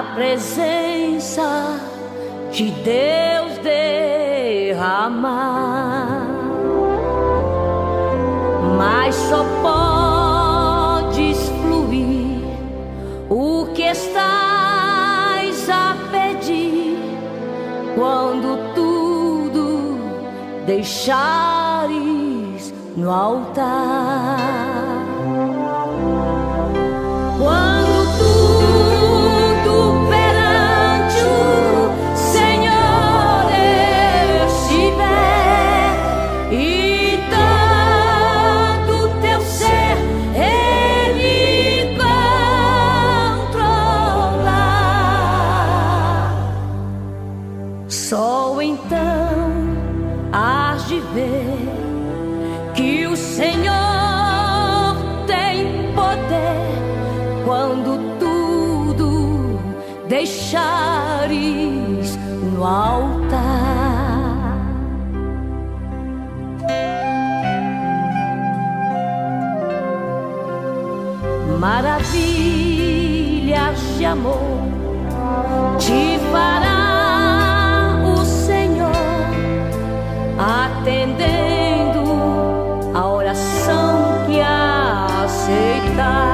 a presença de Deus derramar, mas só podes fluir o que estás a pedir quando tudo deixares no altar. Quando tudo perante o Senhor estiver e todo teu ser Ele controlar, só então hás de ver que o Senhor tem poder quando tudo deixares no altar. Maravilhas de amor te fará o Senhor, atendendo a oração que aceitar.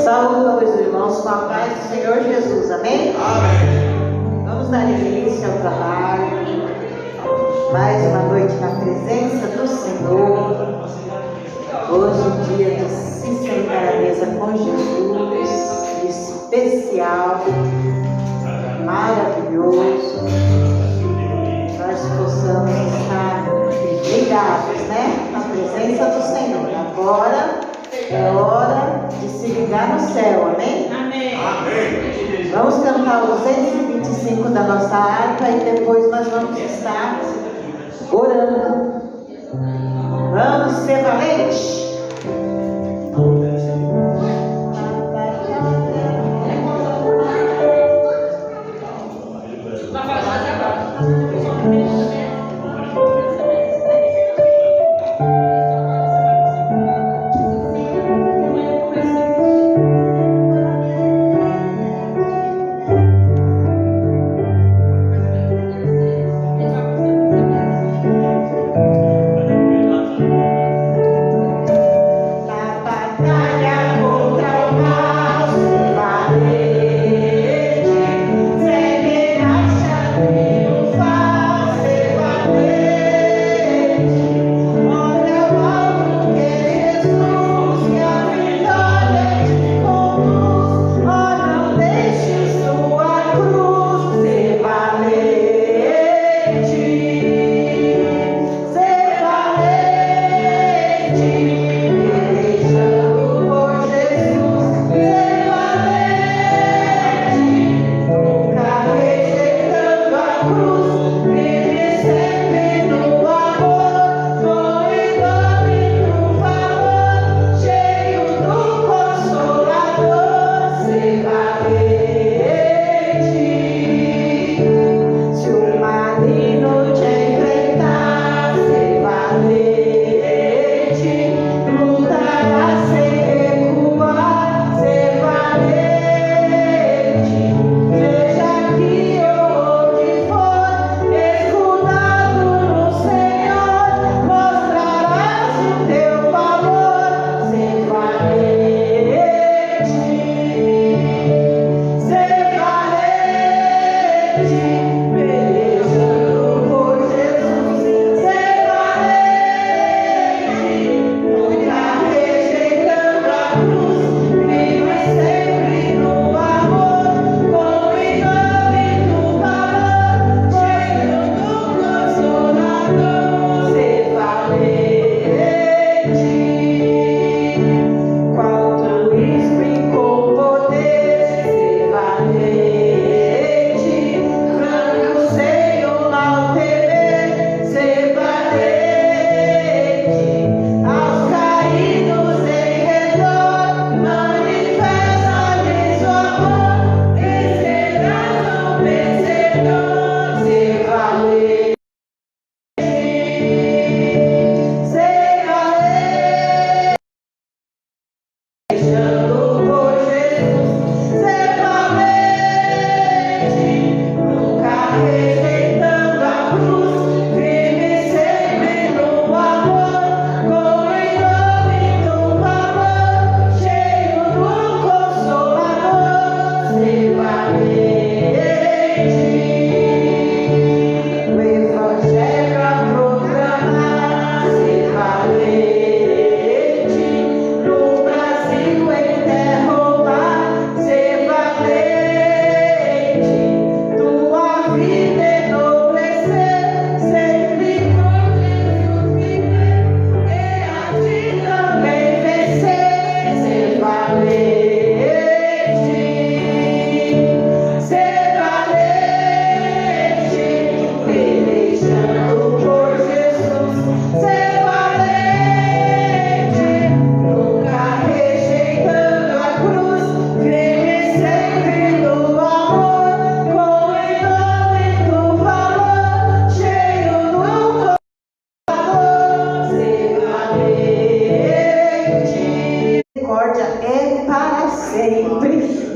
Saúde aos irmãos com a paz do Senhor Jesus, amém? Amém. Vamos dar início ao trabalho. Mais uma noite na presença do Senhor. Hoje, dia de se sentar à mesa com Jesus, especial, maravilhoso. Nós possamos estar ligados, né? Na presença do Senhor. Agora é hora de se ligar no céu, amém? Amém. Vamos cantar os 225 da nossa harpa e depois nós vamos estar orando. Vamos ser valentes?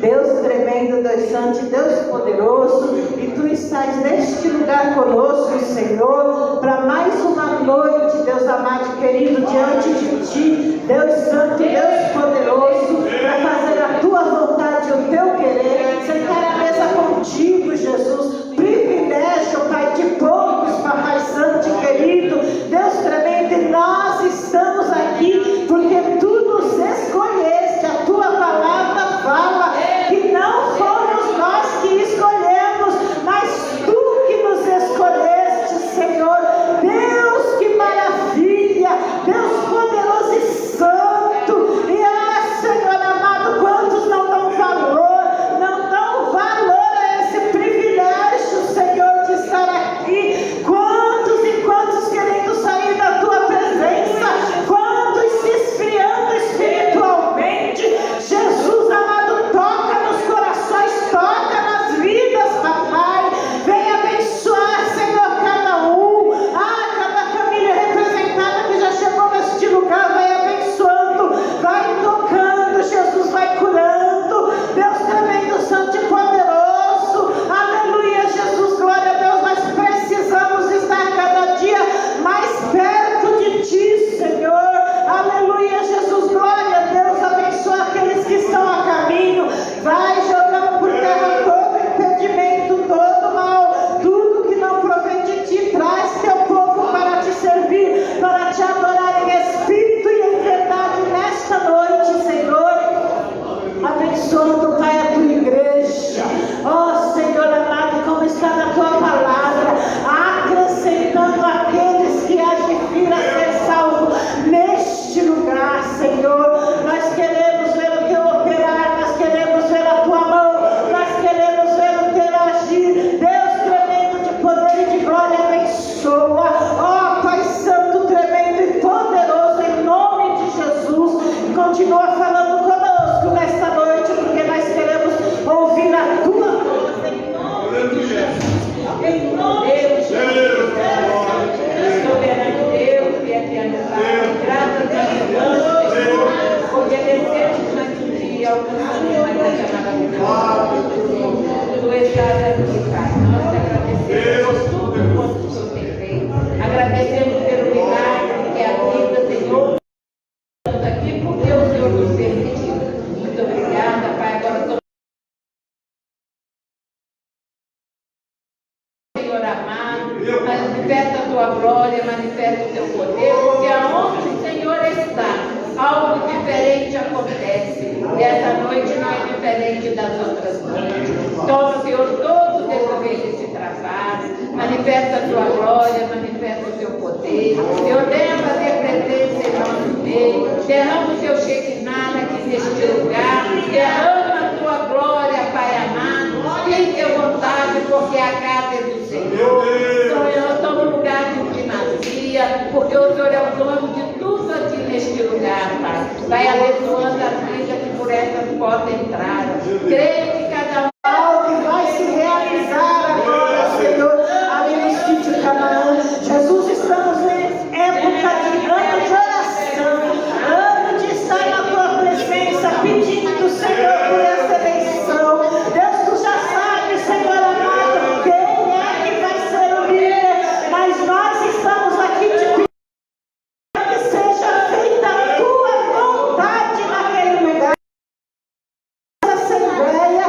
Deus tremendo, Deus santo, Deus poderoso, e Tu estás neste lugar conosco, Senhor, para mais uma noite, Deus amado e querido, diante de Ti, Deus santo, Deus poderoso, para fazer a Tua vontade, o Teu querer, sentar à mesa contigo, Jesus. Privilégio, Pai, de poucos, Papai santo e querido, Deus tremendo, e nós estamos aqui porque Tu nos escolheste, a Tua palavra fala que não fomos nós que escolhemos, mas Tu que nos escolheste, Senhor. Deus, que maravilha, Deus poderoso e santo. E Senhor amado, quantos não dão valor a esse privilégio, Senhor, de estar aqui. Quantos e quantos querendo sair da Tua presença, quantos se esfriando espiritualmente. Jesus amado, toca nos corações, toca nas vidas, Papai. Vem abençoar, Senhor, cada um, cada família representada que já chegou neste lugar. Vai abençoando, vai tocando, Jesus vai curando. Deus tremendo, santo e poderoso, aleluia, Jesus, glória a Deus. Nós precisamos estar cada dia mais perto de Ti, Senhor, aleluia, Jesus, glória a Deus. Abençoa aqueles que estão a caminho, vai jogando por terra todo impedimento, todo mal, tudo que não provém de Ti. Traz Teu povo para Te servir, para Te adorar em espírito e em verdade nesta noite, Senhor. Abençoa, Pai, a Tua igreja, ó Senhor amado, como está na Tua palavra, acrescentando aqueles que há de vir a ser salvo neste lugar, Senhor. Nós queremos ver o Teu operar, nós queremos ver a Tua mão, nós queremos ver o Teu agir. Deus tremendo de poder e de glória, abençoa, ó Pai santo, tremendo e poderoso, em nome de Jesus. Continua falando conosco nesta noite, porque nós queremos ouvir a Tua voz, em nome de Jesus. Em nome de Jesus. Soberano Deus, que eterno Pai, graças a Deus, porque descemos neste dia, alcançando mais essa maravilhosa. Tu estás aqui, Pai. Nós te agradecemos por tudo quanto o Senhor tem feito. Agradecemos pelo milagre que é a vida, Senhor. Estamos aqui porque o Senhor nos permitiu. Muito obrigada, Pai. Agora estamos, Senhor amado, manifesta a Tua glória, manifesta o Teu poder, porque aonde o Senhor está, algo diferente acontece. E essa noite não é diferente das outras noites. Toma, Senhor, todo o decorrer desse trabalho, manifesta a Tua glória, manifesta o Teu poder. Senhor, venha fazer presença em nosso meio, derrama o Teu Shekinah aqui neste lugar, derrama a Tua glória, Pai amado, fique à vontade, porque a casa é do Senhor. Senhor, nós estamos no lugar de primazia, porque o Senhor é o dono de tudo aqui neste lugar, Pai. Vai abençoando as vidas que por essas portas entraram. Creio que cada um que vai se realizar agora, Senhor, ali no sítio Canaã. Jesus, estamos em época de ano de oração, ano de estar na Tua presença, pedindo, Senhor, por essa eleição. Deus, Tu já sabes, Senhor amado, quem é que vai ser o líder, mas nós estamos aqui te pedindo que seja feita a Tua vontade naquele lugar. Assembleia,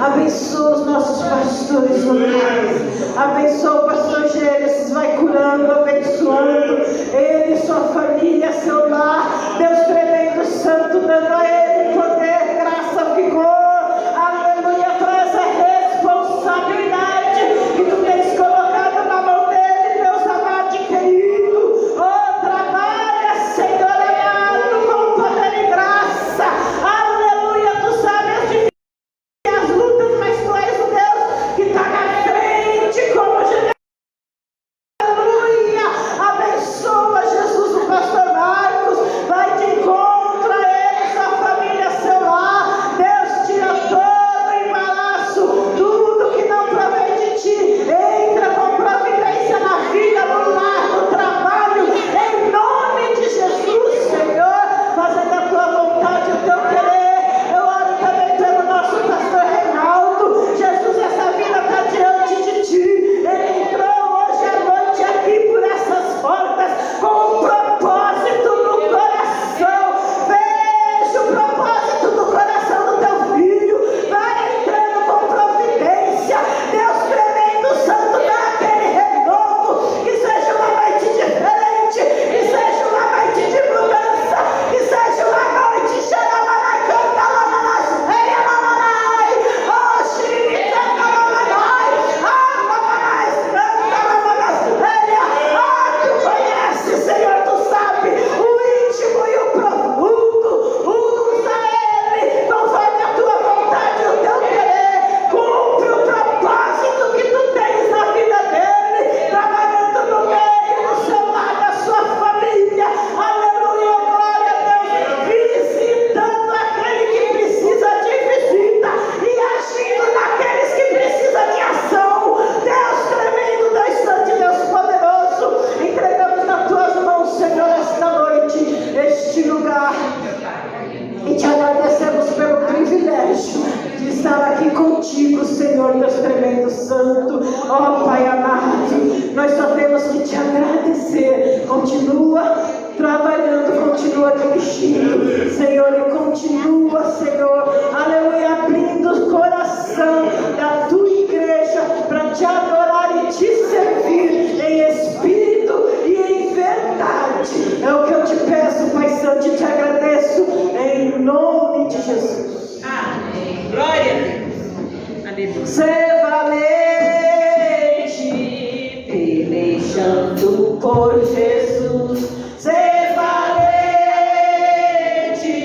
Abençoa os nossos pastores locais. Abençoa o pastor Gênesis, vai curando, abençoando ele, sua família, seu lar. Deus tremendo, santo, dando a ele poder, graça, vigor. Aleluia, para essa responsabilidade que tu tens colocado na mão dele, Deus amado e querido. Oh, trabalha, Senhor amado, com poder e graça. Aleluia, tu sabes as lutas, mas tu és o Deus que está na frente, como Jesus. Aleluia, abençoa, Jesus, o pastor Marcos, vai de encontro a ele, sua família, seu lar. Deus, tira todo o embaraço, tudo que não provém de ti. Entra com providência na vida, no lar, no trabalho, em nome de Jesus, Senhor, fazendo a tua vontade, o teu querer. Eu oro também pelo nosso pastor Reinaldo. Jesus, essa vida está diante de ti. Ele entrou hoje à noite aqui por essas portas com um propósito no coração. Veja o propósito do coração do teu filho. Vai entrando com providência. Deus tremendo, santo, dá aquele renovo. Que seja uma noite diferente. Que seja uma noite de mudança. Que seja uma noite xaramanai, canta lamanai, reia lamanai. Oh, xirita lamanai. Ah, lamanai, canta lamanai, reia. Ah, tu conhece, Senhor, tu sabe o íntimo e o profundo. Usa ele conforme a tua vontade e o teu querer. Cumpre o propósito que tu tens na vida dele, trabalhando no meio do seu lar, da sua família. Aleluia, glória a Deus, visitando aquele que precisa de visita e agindo naqueles que precisam de ação. Deus tremendo, Deus santo e Deus poderoso, entregamos nas tuas mãos, Senhor, esta noite, este lugar, e te agradecemos pelo privilégio de estar aqui contigo, Senhor, Deus tremendo, santo. Ó Pai amado, nós só temos que te agradecer. Continua trabalhando, continua dirigindo, Senhor, e continua, Senhor, aleluia, abrindo o coração da tua igreja para te adorar e te servir em espírito e em verdade. É o que eu te peço, Pai Santo, e te agradeço em nome de Jesus. Amém. Glória. Aleluia. Ser valente, pelejando por Jesus. Ser valente,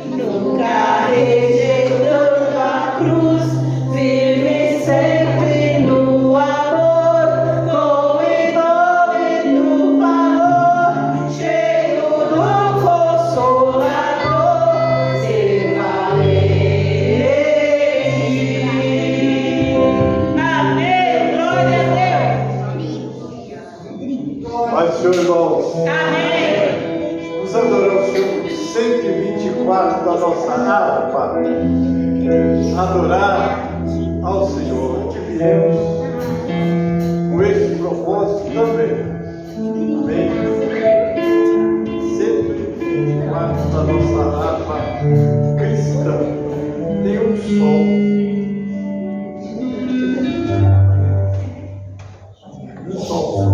nunca rejeitando a cruz. Firme sempre no amor, com enorme valor, cheio do Consolador. Ser valente. Amém, glória a Deus. Pai do Senhor, irmãos, Amém. nos adoramos o 124 da nossa harpa, adorar ao Senhor, que viemos com esse propósito também. Amém? 124 da nossa harpa cristã tem um som. Um som.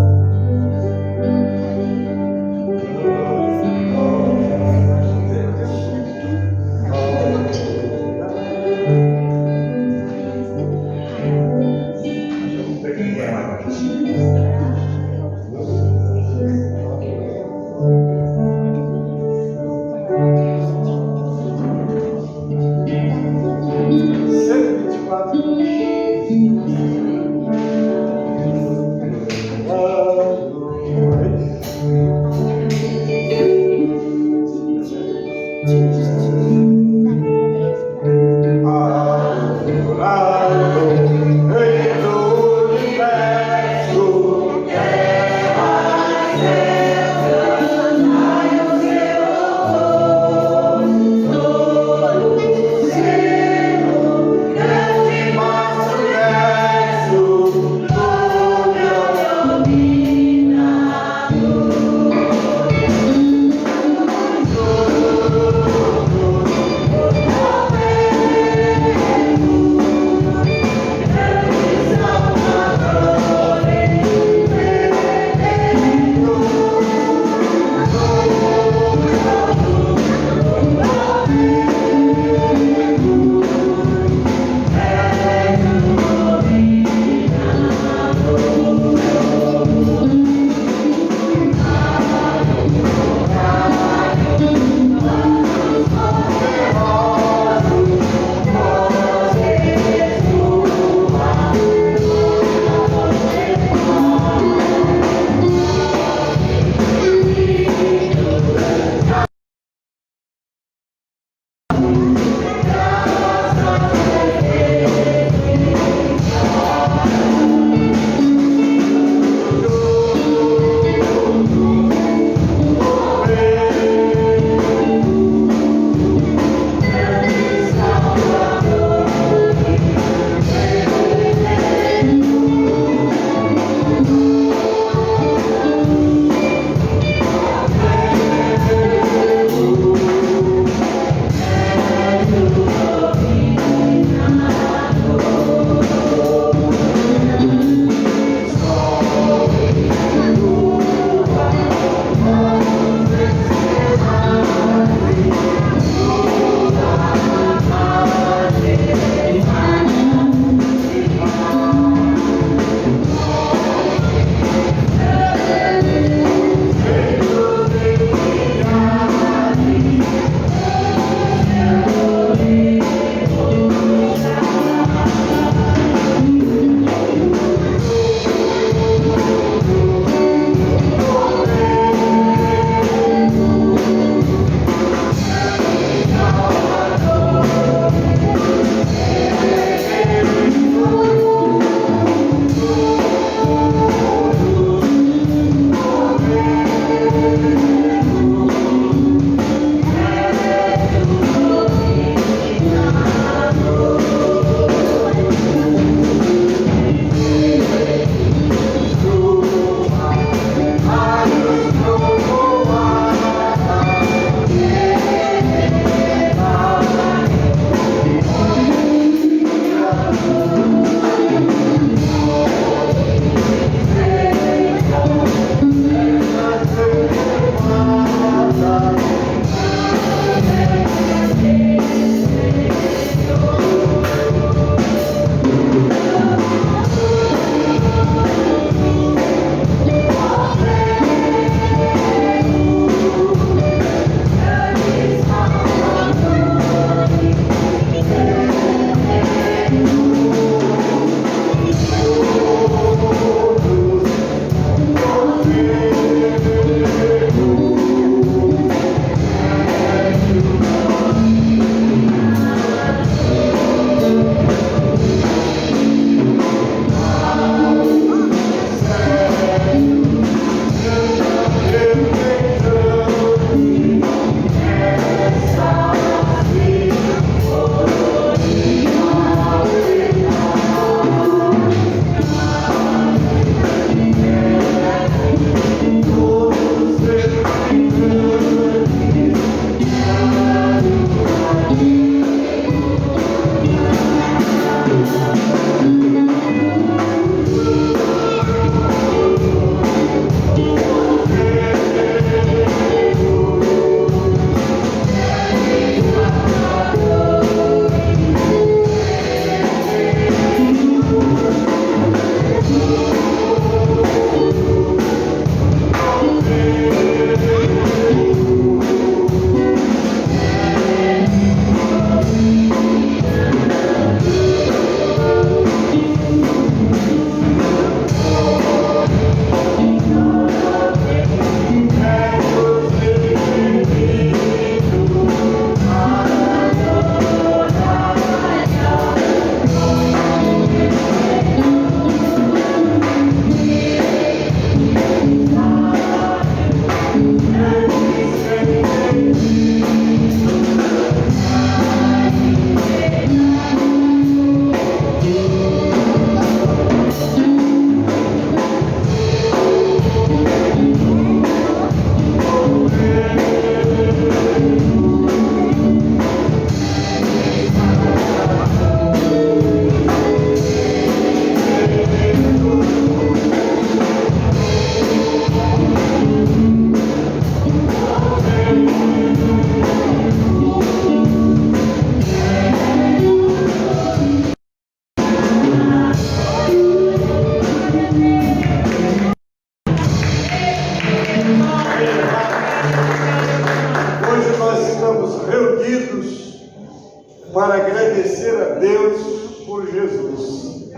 Jesus.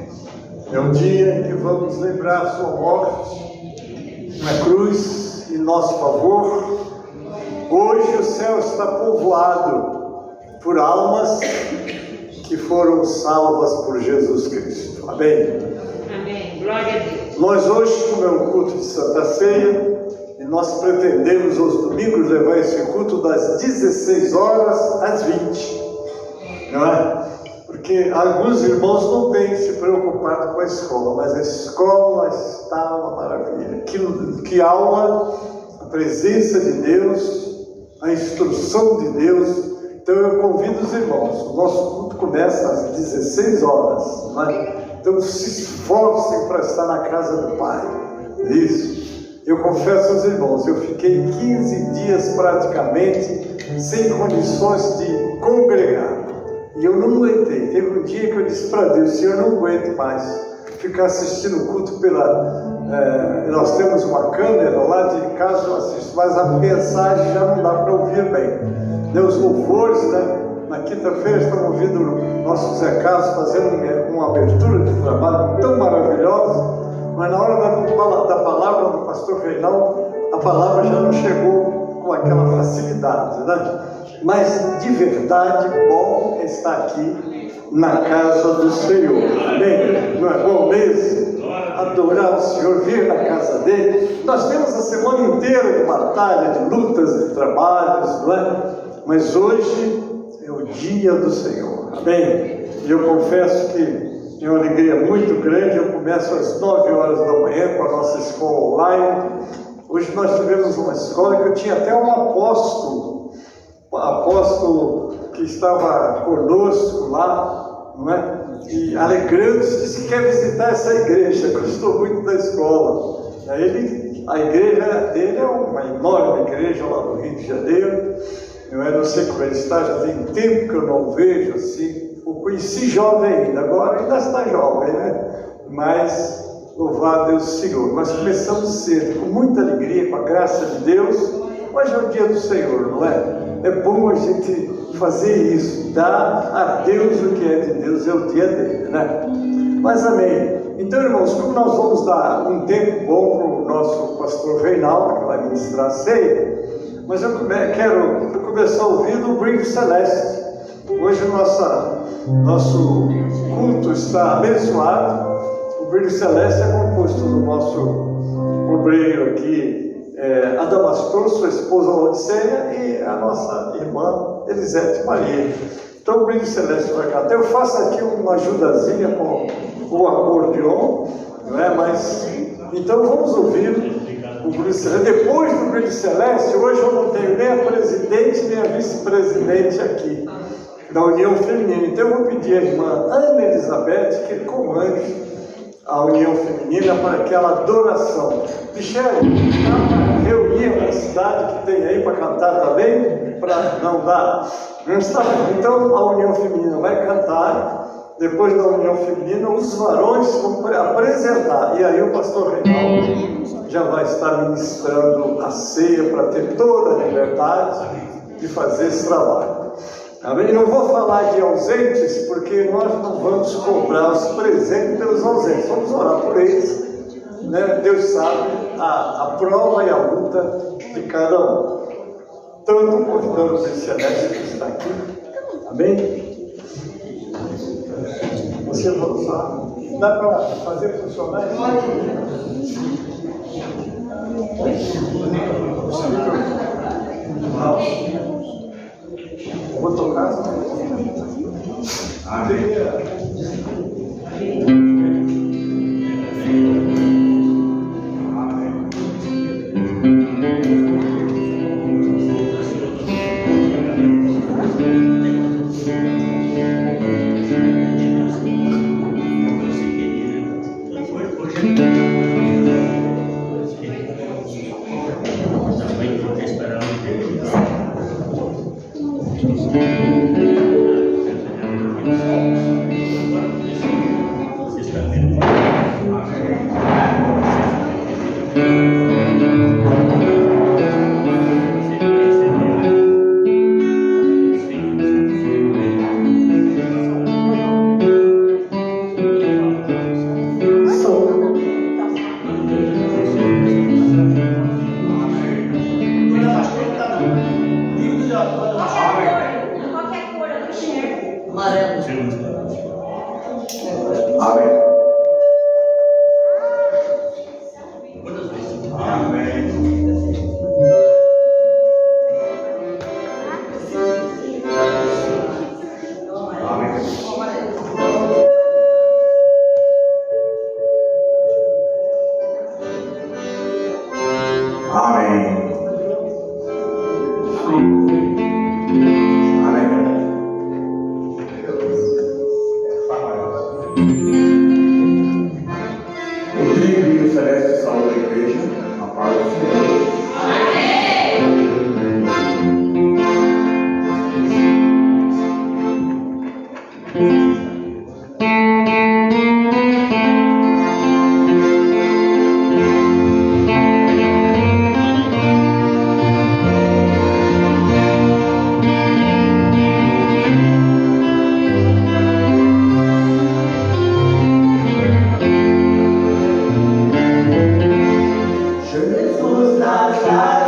É um dia em que vamos lembrar a sua morte na cruz em nosso favor. Hoje o céu está povoado por almas que foram salvas por Jesus Cristo. Amém? Amém. Glória a Deus. Nós hoje, como é um culto de Santa Ceia, e nós pretendemos aos domingos levar esse culto das 16 horas às 20. Não é? Porque alguns irmãos não têm se preocupado com a escola, mas a escola está uma maravilha. Que aula, a presença de Deus, a instrução de Deus. Então eu convido os irmãos, o nosso culto começa às 16 horas. Não é? Então se esforcem para estar na casa do Pai. Isso. Eu confesso aos irmãos, eu fiquei 15 dias praticamente sem condições de congregar. E eu não aguentei. Teve um dia que eu disse para Deus, Senhor, eu não aguento mais ficar assistindo o culto nós temos uma câmera lá de casa, eu assisto, mas a mensagem já não dá para ouvir bem. Os louvores, né? Na quinta-feira estamos ouvindo o nosso Zé Carlos fazendo uma abertura de trabalho tão maravilhosa, mas na hora da palavra do pastor Reinaldo, a palavra já não chegou com aquela facilidade, né? Mas de verdade, bom estar aqui na casa do Senhor. Amém? Não é bom mesmo? Adorar o Senhor, vir na casa dele. Nós temos a semana inteira de batalha, de lutas, de trabalhos, não é? Mas hoje é o dia do Senhor. Amém? E eu confesso que é uma alegria muito grande. Eu começo às 9 horas da manhã com a nossa escola online. Hoje nós tivemos uma escola que eu tinha até um apóstolo que estava conosco lá, não é? E alegrando-se, disse que quer visitar essa igreja, gostou muito da escola. A igreja dele é uma enorme igreja lá no Rio de Janeiro. Eu não sei como ele está, já tem tempo que eu não vejo assim. O conheci jovem ainda, agora ainda está jovem, né? Mas louvado Deus Senhor. Nós começamos cedo, com muita alegria, com a graça de Deus. Hoje é o dia do Senhor, não é? É bom a gente fazer isso, dar a Deus o que é de Deus, é o dia dele, né? Mas amém. Então, irmãos, como nós vamos dar um tempo bom para o nosso pastor Reinaldo, que vai ministrar a ceia, mas eu quero começar ouvindo o Brilho Celeste. Hoje o nosso culto está abençoado. O Brilho Celeste é composto do nosso obreiro aqui, Adamastor, sua esposa Laodiceia, e a nossa irmã Elisete Maria. Então o Brilho Celeste vai cantar. Eu faço aqui uma ajudazinha com o acordeon, não é? Mas então vamos ouvir o Brilho Celeste. Depois do Brilho Celeste, hoje eu não tenho nem a presidente nem a vice-presidente aqui da União Feminina. Então eu vou pedir à irmã Ana Elizabeth que comande a União Feminina para aquela adoração. Michele, reunir a cidade que tem aí para cantar também, para não dar. Não está. Então a União Feminina vai cantar, depois da União Feminina os varões vão apresentar, e aí o pastor Reinaldo já vai estar ministrando a ceia para ter toda a liberdade de fazer esse trabalho. Amém? Não vou falar de ausentes, porque nós não vamos cobrar os presentes pelos ausentes, vamos orar por eles, né? Deus sabe a prova e a luta de cada um. Então eu estou convidando o Celeste que está aqui. Amém? Você vai usar? Dá para fazer funcionar isso? Vou tocar. Amém. Amém. O Trio Celeste saúde a igreja, a paz do Senhor. Jesus Nazaré.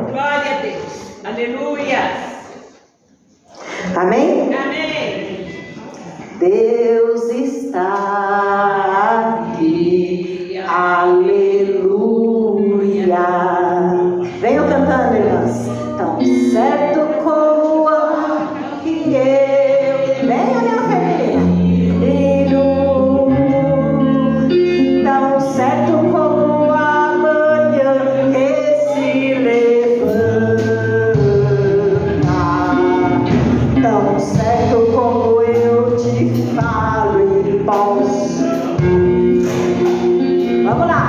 Glória a Deus. Aleluia. Amém? Amém. Deus está aqui. Aleluia. Venham cantando, irmãs. Tão certo como o ar que eu. Venha, minha filha. Tão certo como a manhã que se levanta. Tão certo como eu te falo e posso. Vamos lá.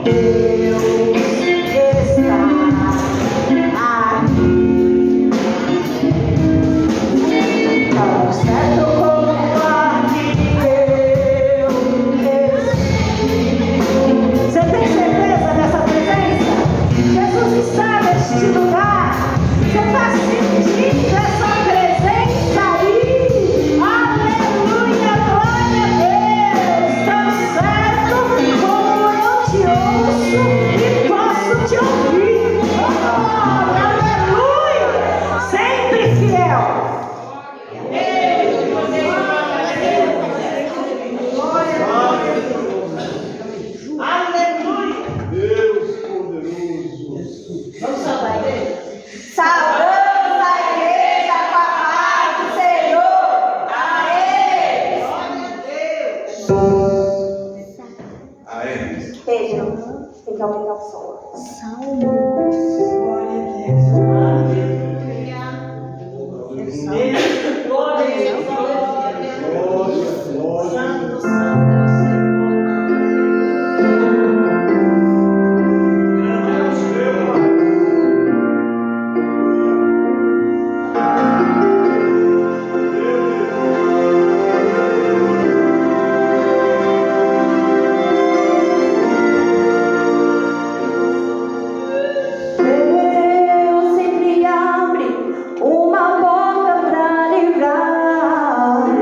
Deus está aqui. Tão certo como aqui eu existo. Você tem certeza dessa presença? Jesus está neste lugar. Você está sentindo essa presença aí? Aleluia, glória a Deus. Tão certo como eu te ouço e posso te ouvir. Oh, aleluia, sempre fiel. Aleluia. Deus poderoso. Vamos saudar a igreja? Saudamos a igreja com a paz do Senhor. Aê! Pedro, tem que aumentar o som. Deus sempre abre uma porta pra livrar.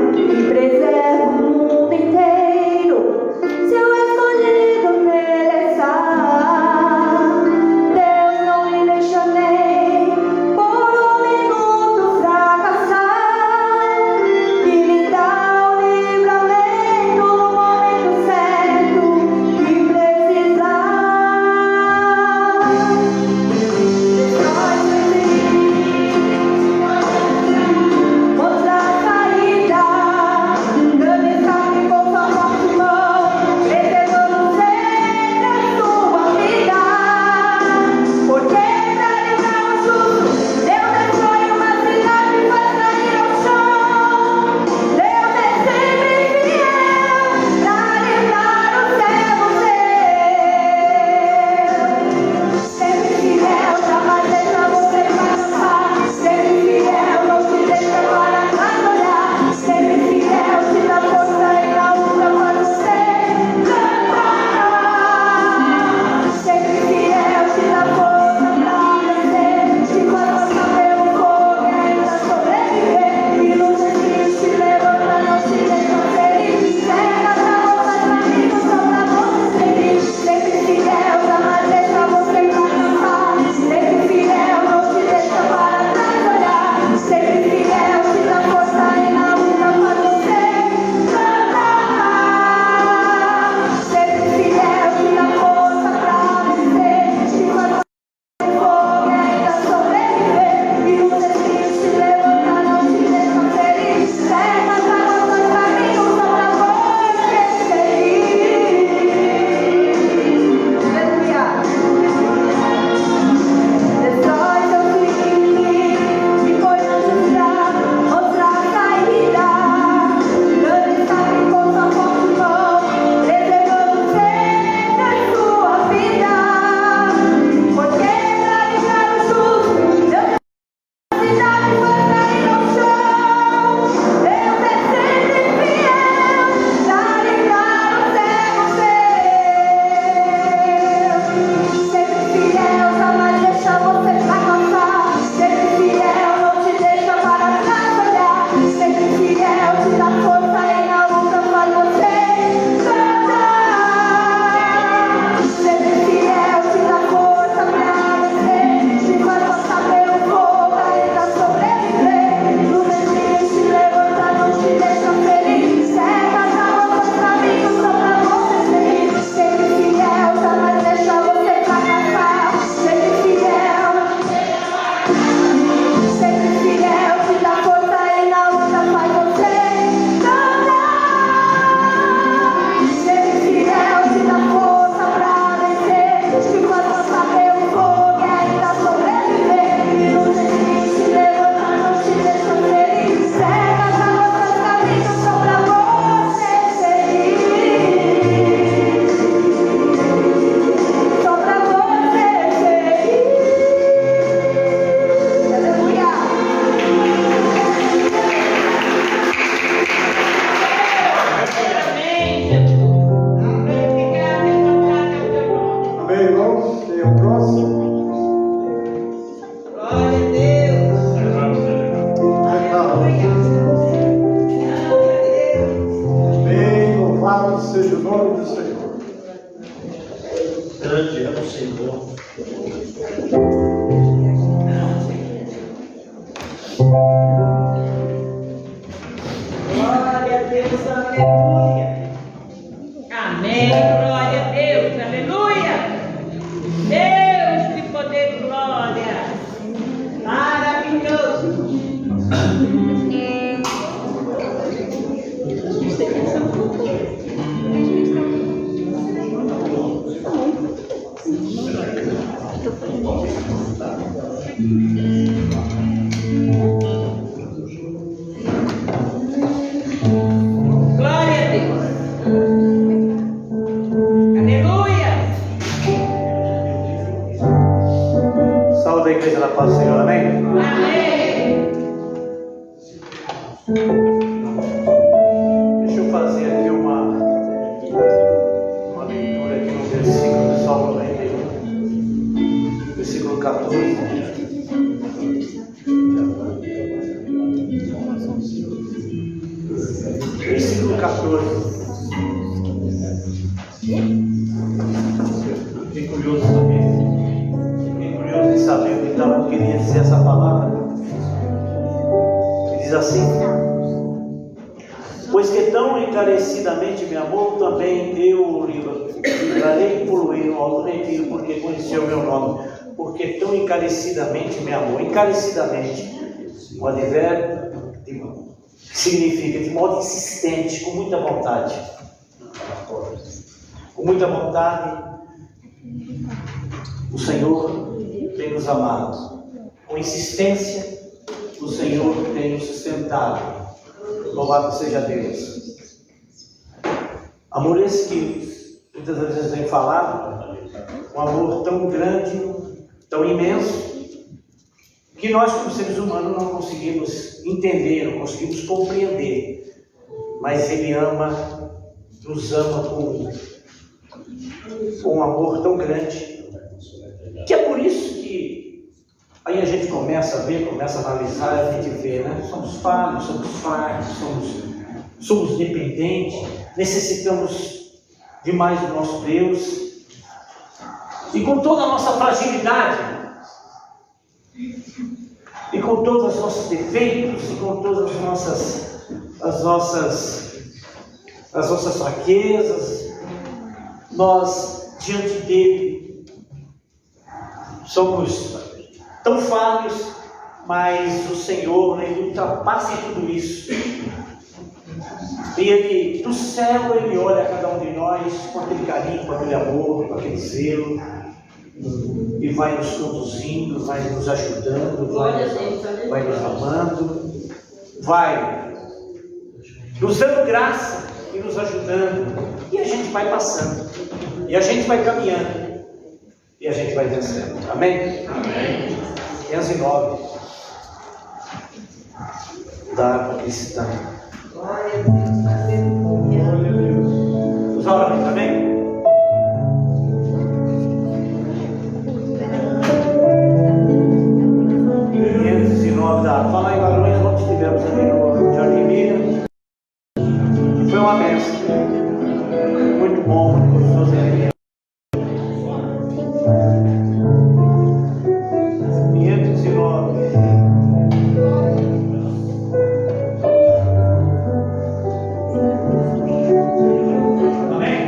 grande é o Senhor. Glória a Deus, aleluia. Amém, glória a Deus, aleluia. Deus de poder e glória. Maravilhoso. Glória a Deus. Aleluia. Saúde a igreja da paz do Senhor, amém? Amém. Deixa eu fazer aqui uma leitura aqui no versículo do Salmo 91, versículo 14. Versículo 14. Fiquei curioso também. Fiquei curioso em saber o que então queria dizer essa palavra. Diz assim: pois que tão encarecidamente me amou, também eu o livrarei e poluí no alto retiro, porque conheceu o meu nome. Porque tão encarecidamente me amou. Encarecidamente, o advérbio significa de modo insistente, com muita vontade. Com muita vontade, o Senhor tem nos amado. Com insistência, o Senhor tem nos sustentado. Louvado seja Deus. Amor esse que muitas vezes vem falado, um amor tão grande, tão imenso, que nós como seres humanos não conseguimos entender, não conseguimos compreender. Mas Ele ama, nos ama com um amor tão grande, que é por isso que aí a gente começa a ver, começa a analisar, a gente vê, né? Somos falhos, somos fracos, somos dependentes, necessitamos demais do nosso Deus, e com toda a nossa fragilidade, e com todos os nossos defeitos, e com todas as nossas fraquezas, nós diante dele somos tão falhos, mas o Senhor, Ele ultrapassa tudo isso. E Ele, do céu, Ele olha a cada um de nós com aquele carinho, com aquele amor, com aquele zelo, e vai nos conduzindo, vai nos ajudando, vai nos amando, vai nos dando graça e nos ajudando, e a gente vai passando, e a gente vai caminhando, e a gente vai vencendo. Amém? Amém. 509 da água cristã. Glória a Deus, aleluia. Glória a Deus. Os jovens, amém? Fala em varões, onde estivemos ali no Jardim Miriam. Foi uma bênção. Muito bom, muito gostoso. 509. Amém?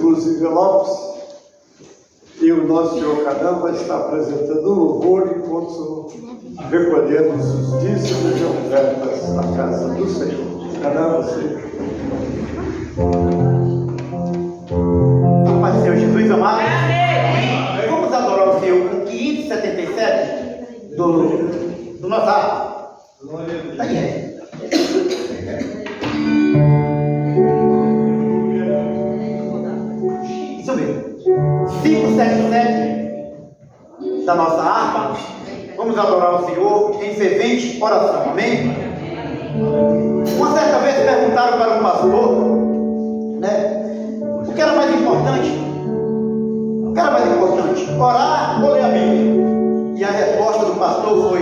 últimos envelopes e o nosso senhor Canã vai estar apresentando o louvor enquanto recolhemos os dízimos e ofertas na casa do Senhor. Canã, você. A paz do Senhor Jesus amado. Vamos adorar o Senhor com 577 do nosso harpa. Tá aí, Isso mesmo. 577 da nossa harpa. Vamos adorar o Senhor em fervente oração. Amém? Uma certa vez perguntaram para um pastor, né? O que era mais importante? O que era mais importante? Orar ou ler a Bíblia? E a resposta do pastor foi: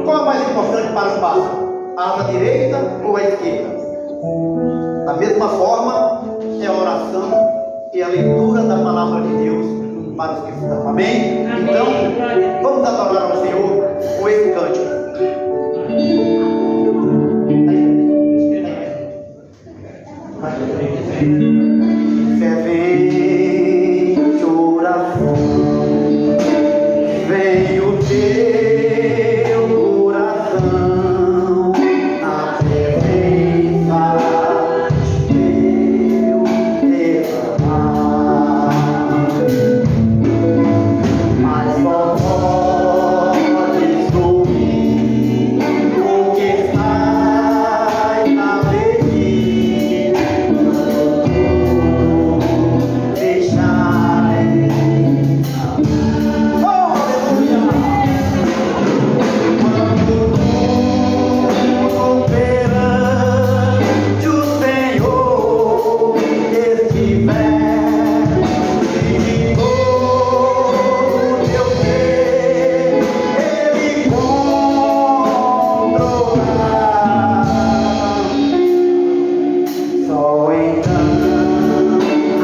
qual é mais importante para o pastor? A asa direita ou a esquerda? Da mesma forma, é a oração e a leitura da palavra de Deus para os cristãos. Amém? Amém. Então, vamos adorar ao Senhor com esse cântico. Fervente oração, vem o teu coração na presença de Deus derramar. Mas só podes ouvir o que sai na medida. Só então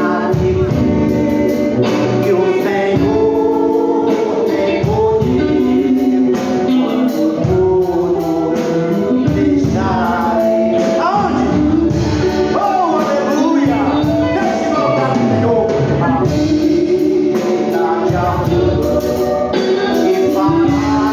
admito que o Senhor tem poder quando tudo deixarei. Aonde? Oh, aleluia! Deixe voltar o Senhor. A vida de amor que fará o Senhor.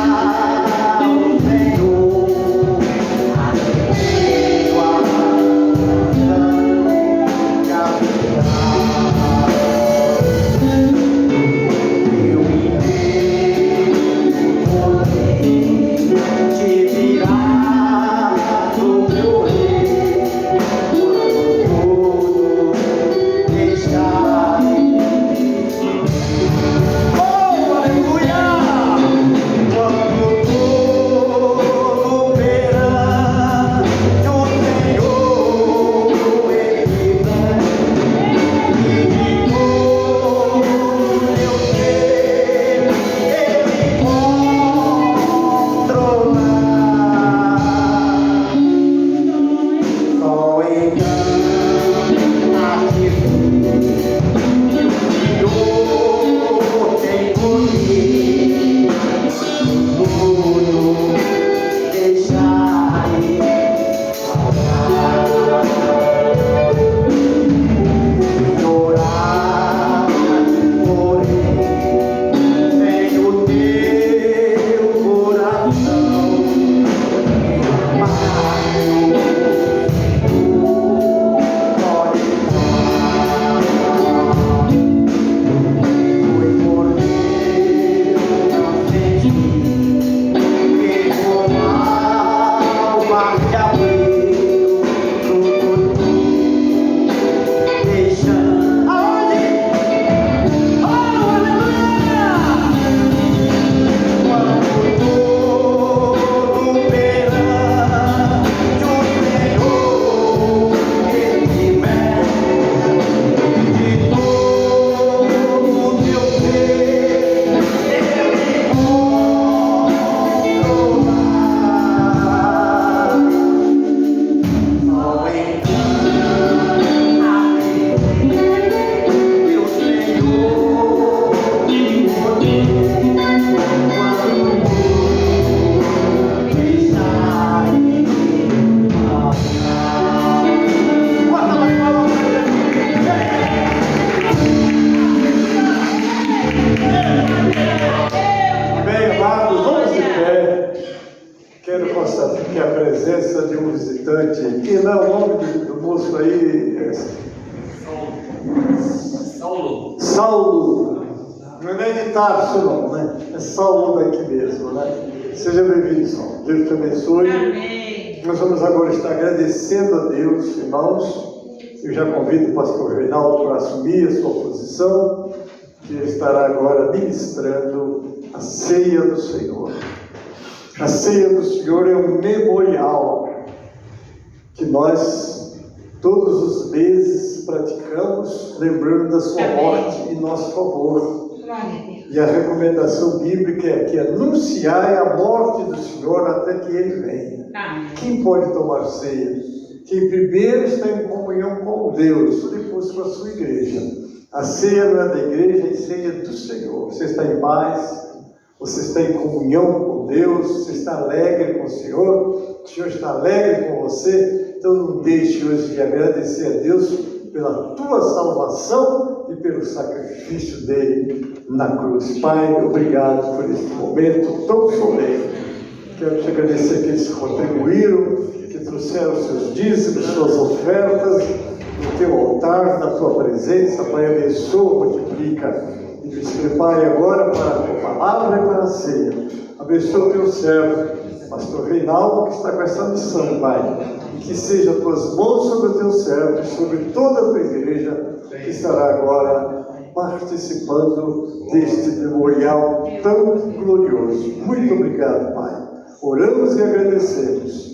que lá o nome do moço aí? Saulo. Não é nem de Tarso, não, né? É Saulo daqui mesmo, né? Seja bem-vindo, Saulo. Deus te abençoe. Amém. Nós vamos agora estar agradecendo a Deus, irmãos. Eu já convido o pastor Reinaldo para assumir a sua posição, que ele estará agora ministrando a ceia do Senhor. A ceia do Senhor é um memorial que nós, todos os meses, praticamos, lembrando da sua morte em nosso favor. E a recomendação bíblica é que anunciai a morte do Senhor até que Ele venha. Quem pode tomar ceia? Quem primeiro está em comunhão com Deus, depois com a sua igreja. A ceia não é da igreja, é a ceia do Senhor. Você está em paz, você está em comunhão com Deus, você está alegre com o Senhor está alegre com você. Então não deixe hoje de agradecer a Deus pela tua salvação e pelo sacrifício dele na cruz. Pai, obrigado por esse momento tão solene. Quero te agradecer aqueles que contribuíram, que trouxeram seus dízimos, suas ofertas no teu altar, na tua presença. Pai, abençoa, multiplica e nos prepare agora para a tua palavra e para a ceia. Abençoa o teu servo, pastor Reinaldo, que está com essa missão, Pai. Que seja as tuas mãos sobre o teu servo e sobre toda a tua igreja, que estará agora participando deste memorial tão glorioso. Muito obrigado, Pai. Oramos e agradecemos.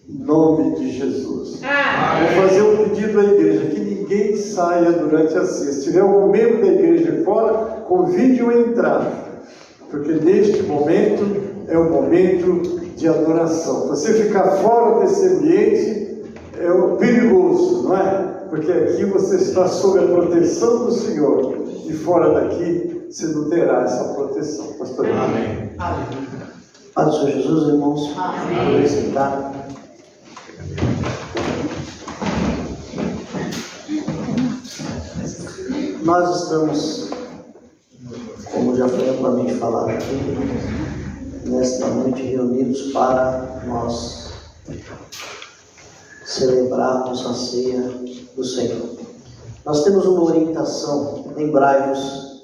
Em nome de Jesus. Vou fazer um pedido à igreja, que ninguém saia durante a ceia. Se tiver algum membro da igreja fora, convide-o a entrar. Porque neste momento é um momento de adoração. Você ficar fora desse ambiente é perigoso, não é? Porque aqui você está sob a proteção do Senhor. E fora daqui você não terá essa proteção. Pastor. Amém. Paz do Senhor Jesus, irmãos. Amém. Sentar. Nós estamos, como já foi amplamente falado aqui, nesta noite reunidos para nós celebrarmos a ceia do Senhor. Nós temos uma orientação: lembrai-vos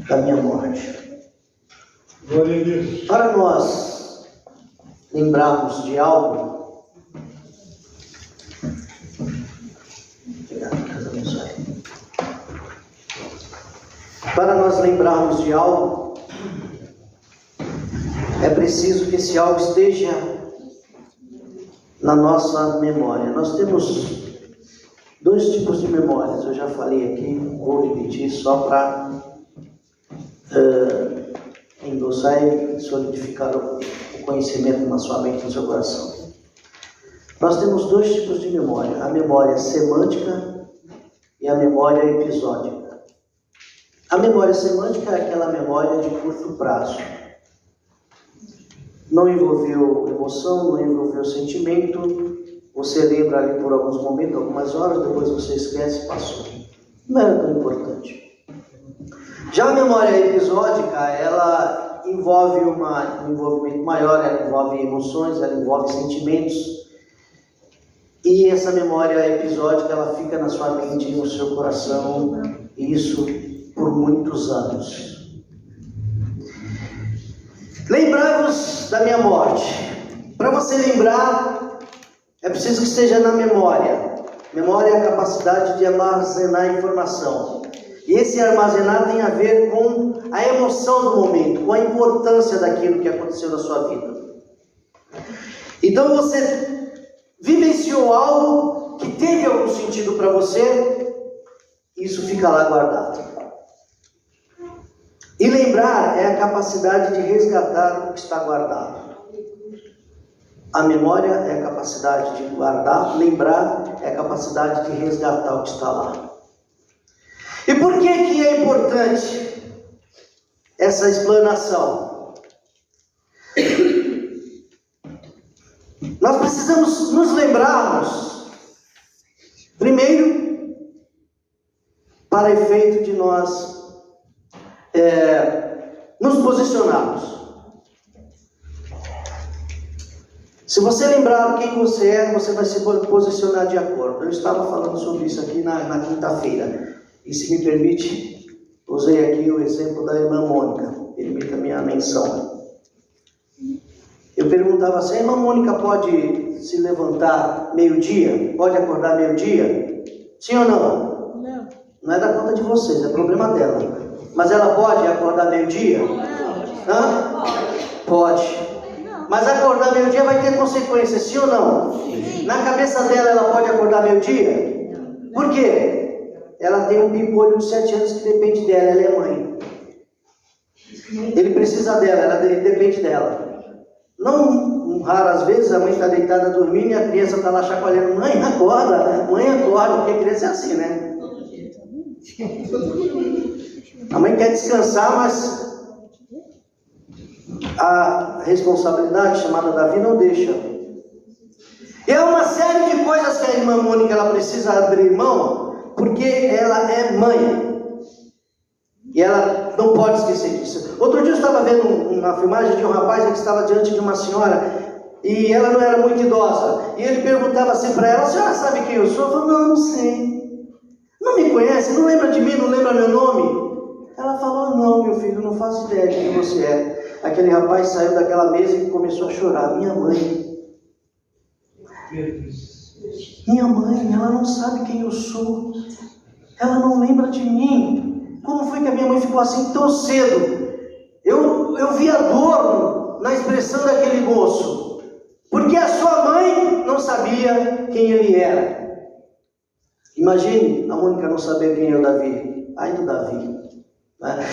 da minha morte. Glória a Deus. Para nós lembrarmos de algo, para nós lembrarmos de algo, é preciso que esse algo esteja na nossa memória. Nós temos dois tipos de memórias, eu já falei aqui, vou repetir só para endossar e solidificar o conhecimento na sua mente e no seu coração. Nós temos dois tipos de memória: a memória semântica e a memória episódica. A memória semântica é aquela memória de curto prazo. Não envolveu emoção, não envolveu sentimento. Você lembra ali por alguns momentos, algumas horas, depois você esquece e passou. Não era tão importante. Já a memória episódica, ela envolve um envolvimento maior, ela envolve emoções, ela envolve sentimentos. E essa memória episódica, ela fica na sua mente e no seu coração, e isso por muitos anos. Lembrai-vos da minha morte. Para você lembrar, é preciso que esteja na memória. Memória é a capacidade de armazenar informação. E esse armazenar tem a ver com a emoção do momento, com a importância daquilo que aconteceu na sua vida. Então você vivenciou algo que teve algum sentido para você, isso fica lá guardado. E lembrar é a capacidade de resgatar o que está guardado. A memória é a capacidade de guardar, lembrar é a capacidade de resgatar o que está lá. E por que é importante essa explanação? Nós precisamos nos lembrarmos, primeiro, para efeito de nós nos posicionarmos. Se você lembrar quem você é, você vai se posicionar de acordo. Eu estava falando sobre isso aqui na quinta-feira. E se me permite, usei aqui o exemplo da irmã Mônica. Permita a minha menção. Eu perguntava assim, a irmã Mônica pode se levantar meio-dia? Pode acordar meio-dia? Sim ou não? Não. Não é da conta de vocês, é problema dela. Mas ela pode acordar meio-dia? Hã? Pode. Mas acordar meio-dia vai ter consequências, sim ou não? Sim. Na cabeça dela, ela pode acordar meio-dia? Por quê? Ela tem um pimpolho de 7 anos que depende dela, ela é mãe. Ele precisa dela, ele depende dela. Não raras vezes a mãe está deitada dormindo e a criança está lá chacoalhando. Mãe, acorda, porque a criança é assim, né? A mãe quer descansar, mas a responsabilidade chamada Davi não deixa. E é uma série de coisas que a irmã Mônica ela precisa abrir mão, porque ela é mãe. E ela não pode esquecer disso. Outro dia eu estava vendo uma filmagem de um rapaz que estava diante de uma senhora e ela não era muito idosa. E ele perguntava assim para ela, a senhora sabe quem eu sou? Ela falou, não sei. Não me conhece? Não lembra de mim? Não lembra meu nome? Ela falou, não, meu filho, não faço ideia de quem você é. Aquele rapaz saiu daquela mesa e começou a chorar. Minha mãe, ela não sabe quem eu sou. Ela não lembra de mim. Como foi que a minha mãe ficou assim tão cedo? Eu vi a dor na expressão daquele moço. Porque a sua mãe não sabia quem ele era. Imagine a Mônica não saber quem é o Davi. Ai do Davi.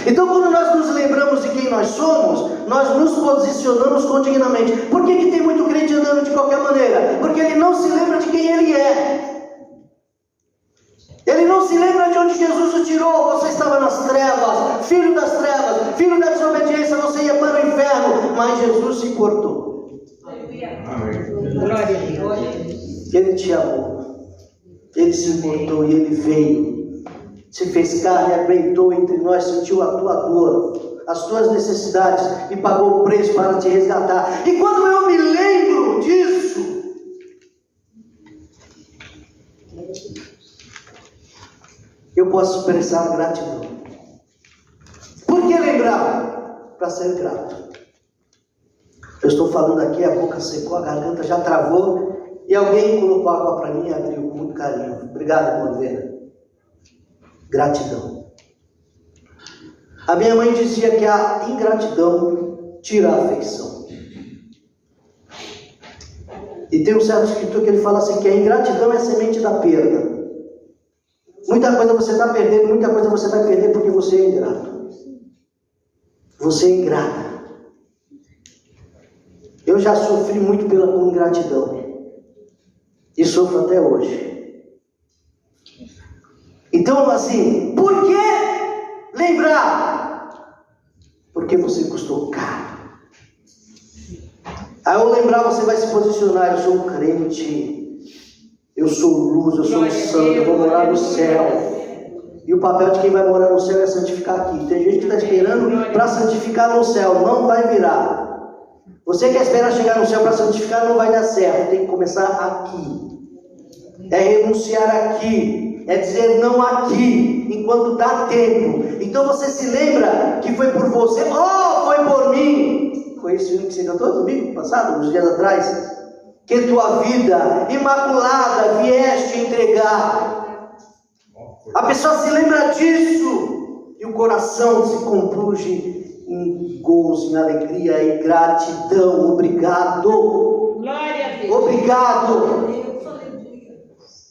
Então, quando nós nos lembramos de quem nós somos, nós nos posicionamos continuamente. Por que tem muito crente andando de qualquer maneira? Porque ele não se lembra de quem ele é. Ele não se lembra de onde Jesus o tirou. Você estava nas trevas, filho das trevas, filho da desobediência, você ia para o inferno. Mas Jesus se importou. Glória a Deus. Ele te amou. Ele se importou e ele veio. Se fez carne, aguentou entre nós, sentiu a tua dor, as tuas necessidades e pagou o preço para te resgatar. E quando eu me lembro disso, eu posso expressar gratidão. Por que lembrar? Para ser grato. Eu estou falando aqui, a boca secou, a garganta já travou e alguém colocou água para mim e abriu com muito carinho. Obrigado, Morveira. Gratidão. A minha mãe dizia que a ingratidão tira a afeição. E tem um certo escritor que ele fala assim, que a ingratidão é a semente da perda. Muita coisa você está perdendo, muita coisa você vai perder porque você é ingrato. Você é ingrata. Eu já sofri muito pela ingratidão. E sofro até hoje. Então, assim, por que lembrar? Porque você custou caro. Ao lembrar, você vai se posicionar. Eu sou um crente. Eu sou luz, eu sou um santo, eu vou morar no céu. E o papel de quem vai morar no céu é santificar aqui. Tem gente que está esperando para santificar no céu. Não vai virar. Você quer esperar chegar no céu para santificar, não vai dar certo. Tem que começar aqui. É renunciar aqui. É dizer não aqui, enquanto dá tempo. Então você se lembra que foi por você. Oh, foi por mim. Foi esse hino que você cantou domingo passado, uns dias atrás. Que tua vida imaculada vieste entregar. A pessoa se lembra disso. E o coração se compunge em gozo, em alegria e gratidão. Obrigado. Glória a Deus. Obrigado.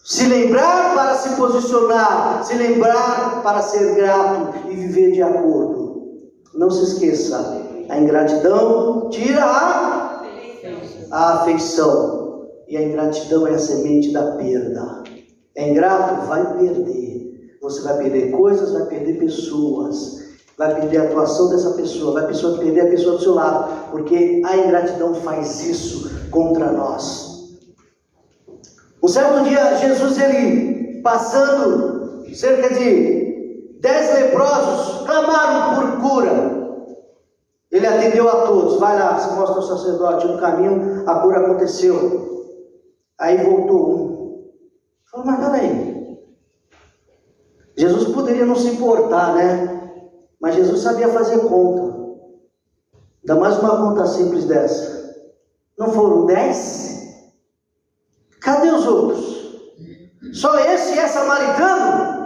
Se lembrar para se posicionar, se lembrar para ser grato e viver de acordo. Não se esqueça, a ingratidão tira a afeição. E a ingratidão é a semente da perda. É ingrato? Vai perder. Você vai perder coisas, vai perder pessoas. Vai perder a atuação dessa pessoa, vai perder a pessoa do seu lado. Porque a ingratidão faz isso contra nós. Um certo dia, Jesus, ele passando, cerca de 10 leprosos clamaram por cura. Ele atendeu a todos. Vai lá, se mostra ao sacerdote. No caminho, a cura aconteceu. Aí voltou um. Falou, mas peraí. Jesus poderia não se importar, né? Mas Jesus sabia fazer conta. Ainda mais uma conta simples dessa. Não foram 10? Cadê os outros? Só esse e essa samaritano?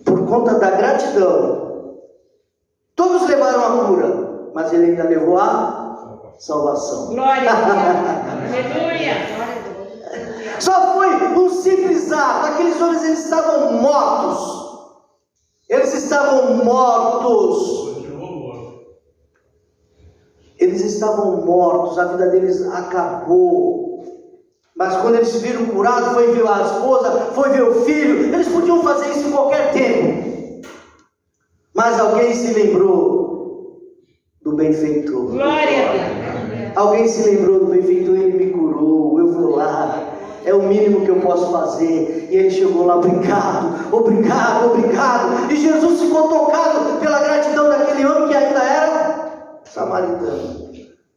Por conta da gratidão. Todos levaram a cura, mas ele ainda levou a salvação. Glória a Deus. Aleluia. Só foi um simples ato. Aqueles homens, eles estavam mortos. Eles estavam mortos. Eles estavam mortos, a vida deles acabou. Mas quando eles se viram curados, foi ver a esposa, foi ver o filho. Eles podiam fazer isso em qualquer tempo. Mas alguém se lembrou do benfeitor. Glória a Deus. Alguém se lembrou do benfeitor, ele me curou, eu vou lá. É o mínimo que eu posso fazer. E ele chegou lá, obrigado, obrigado, obrigado. E Jesus ficou tocado pela gratidão daquele homem que ainda era samaritano.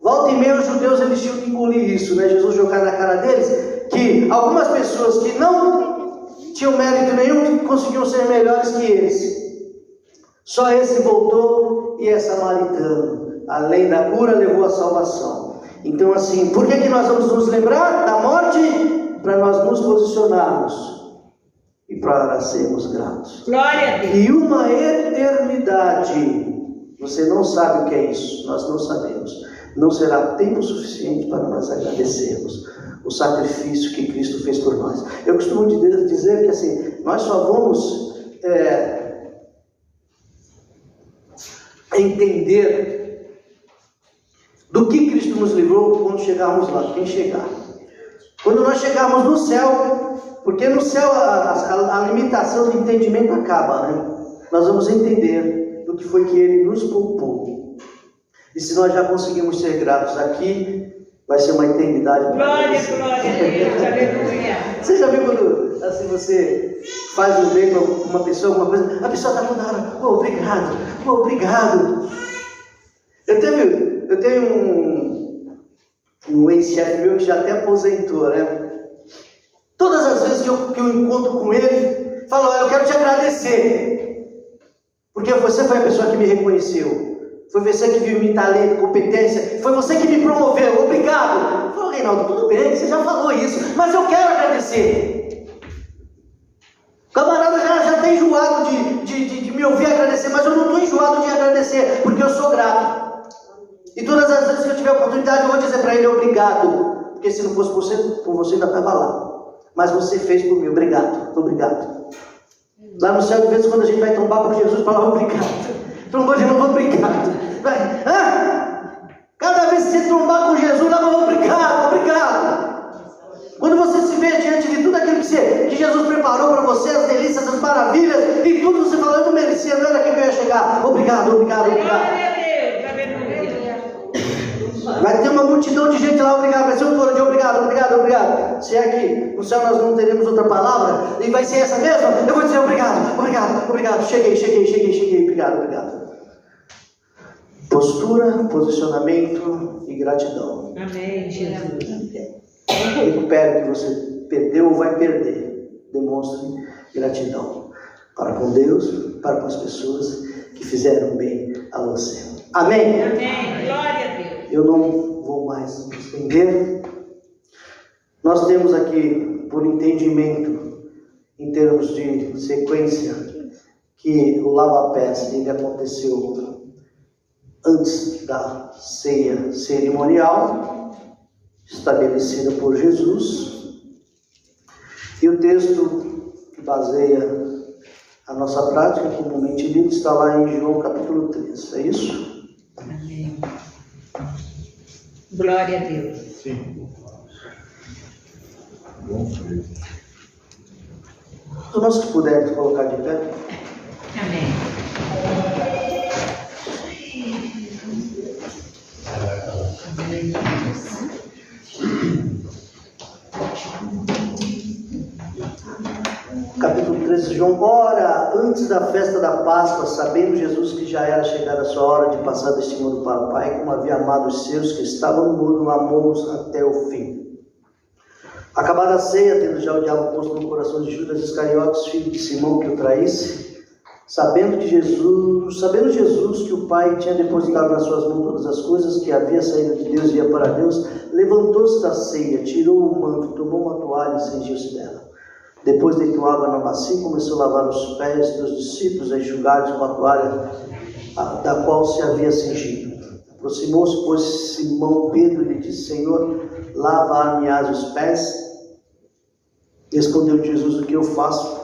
Volta e meia os judeus, eles tinham que engolir isso, né? Jesus jogar na cara deles que algumas pessoas que não tinham mérito nenhum conseguiam ser melhores que eles. Só esse voltou e é samaritano. Além da cura, levou a salvação. Então assim, por que nós vamos nos lembrar da morte? Para nós nos posicionarmos e para sermos gratos. Glória a Deus. E uma eternidade. Você não sabe o que é isso, nós não sabemos. Não será tempo suficiente para nós agradecermos o sacrifício que Cristo fez por nós. Eu costumo dizer que assim, nós só vamos entender do que Cristo nos livrou quando chegarmos lá, quem chegar. Quando nós chegarmos no céu, porque no céu a limitação do entendimento acaba, né? Nós vamos entender do que foi que Ele nos poupou. E se nós já conseguimos ser gratos aqui, vai ser uma eternidade. Glória, glória a Deus, aleluia. Você já viu quando assim, você faz um bem para uma pessoa, alguma coisa, a pessoa está toda hora, oh, obrigado, oh, obrigado. Eu tenho um ex-chefe meu que já até aposentou, né? Todas as vezes que eu encontro com ele, falo, eu quero te agradecer, porque você foi a pessoa que me reconheceu. Foi você que viu meu talento, competência. Foi você que me promoveu. Obrigado. Eu falei, Reinaldo, tudo bem, você já falou isso, mas eu quero agradecer. O camarada já está enjoado de me ouvir agradecer, mas eu não estou enjoado de agradecer, porque eu sou grato. E todas as vezes que eu tiver oportunidade, eu vou dizer para ele obrigado. Porque se não fosse por você ainda estava lá. Mas você fez por mim, obrigado, obrigado. Lá no céu, de vez em quando a gente vai trombar por Jesus e falar obrigado. Trombou de novo, obrigado. Vai. Cada vez que você trombar com Jesus, dá um obrigado, obrigado. Quando você se vê diante de tudo aquilo que Jesus preparou para você, as delícias, as maravilhas, e tudo você fala, eu não merecia, não era aqui que eu ia chegar. Obrigado, obrigado, obrigado. Vai ter uma multidão de gente lá, obrigado, vai ser um coro de obrigado, obrigado, obrigado. Se é que no céu nós não teremos outra palavra, e vai ser essa mesma, eu vou dizer obrigado, obrigado, obrigado, cheguei, obrigado, obrigado. Postura, posicionamento e gratidão. Amém, Jesus. Recupere o que você perdeu ou vai perder. Demonstre gratidão para com Deus, para com as pessoas que fizeram bem a você. Amém? Amém. Glória a Deus. Eu não vou mais me estender. Nós temos aqui, por entendimento, em termos de sequência, que o lava-pés ele aconteceu antes da ceia cerimonial, estabelecida por Jesus. E o texto que baseia a nossa prática, comumente lido, está lá em João capítulo 3. É isso? Amém. Glória a Deus. Sim. Os irmãos que puderem colocar de pé. Amém. capítulo 13 de João. Ora, antes da festa da Páscoa, sabendo Jesus que já era chegada a sua hora de passar deste mundo para o Pai, como havia amado os seus que estavam no mundo, amou-os até o fim. Acabada a ceia, tendo já o diabo posto no coração de Judas Iscariotes, filho de Simão, que o traísse, sabendo Jesus que o Pai tinha depositado nas suas mãos todas as coisas, que havia saído de Deus e ia para Deus, levantou-se da ceia, tirou o manto, tomou uma toalha e cingiu-se dela. Depois deitou água na bacia e começou a lavar os pés dos discípulos, a enxugar-lhes com a toalha da qual se havia cingido. Aproximou-se, pois, Simão Pedro e lhe disse: Senhor, lava-me-ás os pés? Respondeu Jesus: o que eu faço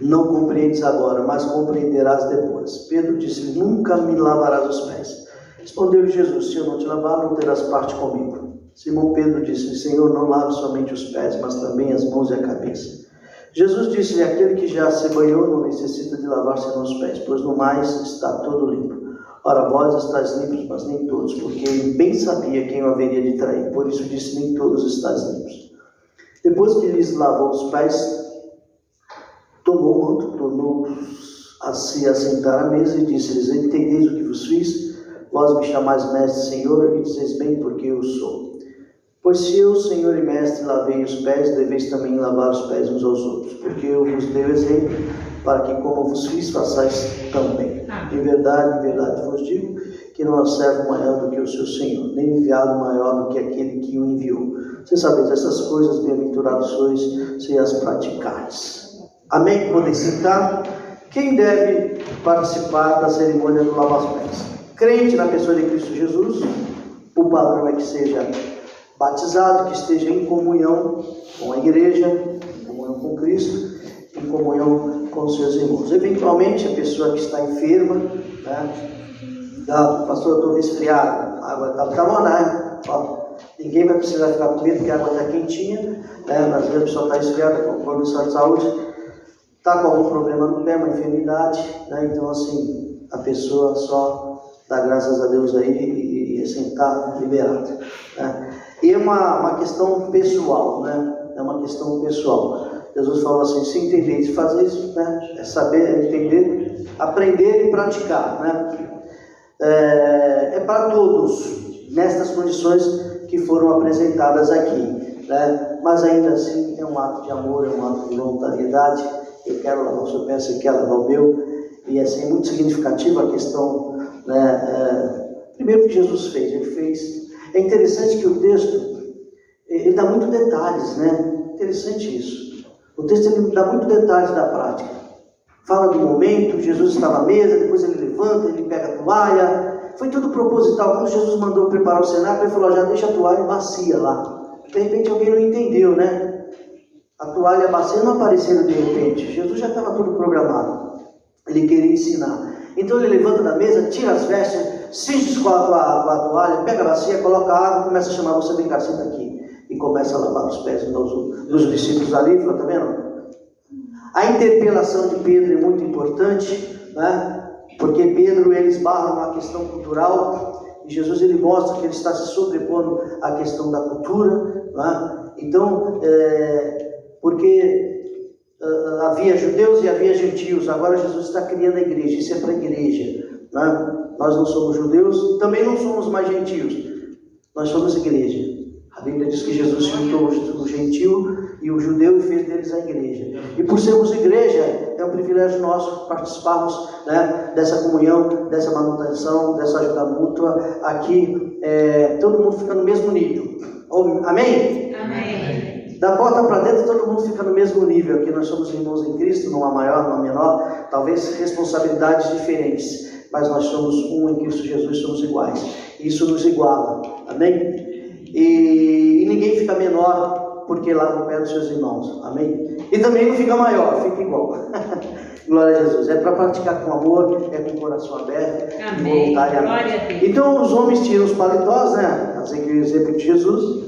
não compreendes agora, mas compreenderás depois. Pedro disse: nunca me lavarás os pés. Respondeu Jesus: se eu não te lavar, não terás parte comigo. Simão Pedro disse: Senhor, não lave somente os pés, mas também as mãos e a cabeça. Jesus disse-lhe: aquele que já se banhou não necessita de lavar senão os pés, pois no mais está todo limpo. Ora, vós estáis limpos, mas nem todos, porque ele bem sabia quem o haveria de trair. Por isso disse: nem todos estáis limpos. Depois que lhes lavou os pés, tomou o manto, tornou-os a se assentar à mesa e disse-lhes: entendeis o que vos fiz? Vós me chamais mestre, Senhor, e dizeis bem, porque eu sou. Pois se eu, Senhor e mestre, lavei os pés, deveis também lavar os pés uns aos outros, porque eu vos dei o exemplo, para que como vos fiz, façais também. Em verdade vos digo, que não há servo maior do que o seu Senhor, nem enviado maior do que aquele que o enviou. Vocês sabem, essas coisas, bem-aventurados sois, se as praticardes. Amém? Podem sentar. Quem deve participar da cerimônia do lavar os pés? Crente na pessoa de Cristo Jesus. O padrão é que seja batizado, que esteja em comunhão com a igreja, em comunhão com Cristo, em comunhão com os seus irmãos. Eventualmente, a pessoa que está enferma, né? Pastor, eu estou resfriado, a água está morna, ninguém vai precisar ficar com medo, porque a água está quentinha, né? Às vezes a pessoa está resfriada, com condição de saúde, está com algum problema no pé, uma enfermidade, né? Então assim, a pessoa só dá graças a Deus aí e assim está liberada, né? E é uma questão pessoal, né? É uma questão pessoal. Jesus falou assim: se entender de fazer isso, né? É saber, entender, aprender e praticar, né? É para todos, nestas condições que foram apresentadas aqui, né? Mas ainda assim é um ato de amor, é um ato de voluntariedade. Eu quero lavar o seu pé, você quer lavar o meu, e assim é muito significativa a questão, né? Primeiro que Jesus fez, ele fez. É interessante que o texto ele dá muitos detalhes, né? Interessante isso. O texto ele dá muitos detalhes da prática. Fala do momento, Jesus estava à mesa, depois ele levanta, ele pega a toalha. Foi tudo proposital. Quando Jesus mandou preparar o cenário, ele falou: já deixa a toalha e bacia lá. De repente alguém não entendeu, né? A toalha e a bacia não apareceram de repente. Jesus já estava tudo programado. Ele queria ensinar. Então ele levanta da mesa, tira as vestes, cinge com a toalha, pega a bacia, coloca a água, começa a chamar: você, vem cá, senta aqui. E começa a lavar os pés dos discípulos ali. Está vendo? A interpelação de Pedro é muito importante, né? Porque Pedro ele esbarra numa questão cultural e Jesus ele mostra que ele está se sobrepondo à questão da cultura, né? Então, porque havia judeus e havia gentios, agora Jesus está criando a igreja, isso é para a igreja, né? Nós não somos judeus e também não somos mais gentios, nós somos igreja. A Bíblia diz que Jesus juntou o gentio e o judeu e fez deles a igreja. E por sermos igreja, é um privilégio nosso participarmos, né, dessa comunhão, dessa manutenção, dessa ajuda mútua. Aqui, todo mundo fica no mesmo nível. Amém? Amém. Da porta para dentro, todo mundo fica no mesmo nível. Aqui nós somos irmãos em Cristo, numa maior, numa menor, talvez responsabilidades diferentes. Mas nós somos um em Cristo Jesus, somos iguais. Isso nos iguala. Amém? E ninguém fica menor porque lava o pé dos seus irmãos, amém? E também não fica maior, fica igual. Glória a Jesus. É para praticar com amor, é com o coração aberto, amém. Voluntariamente. Então os homens tiram os paletós, né? Assim que o exemplo de Jesus.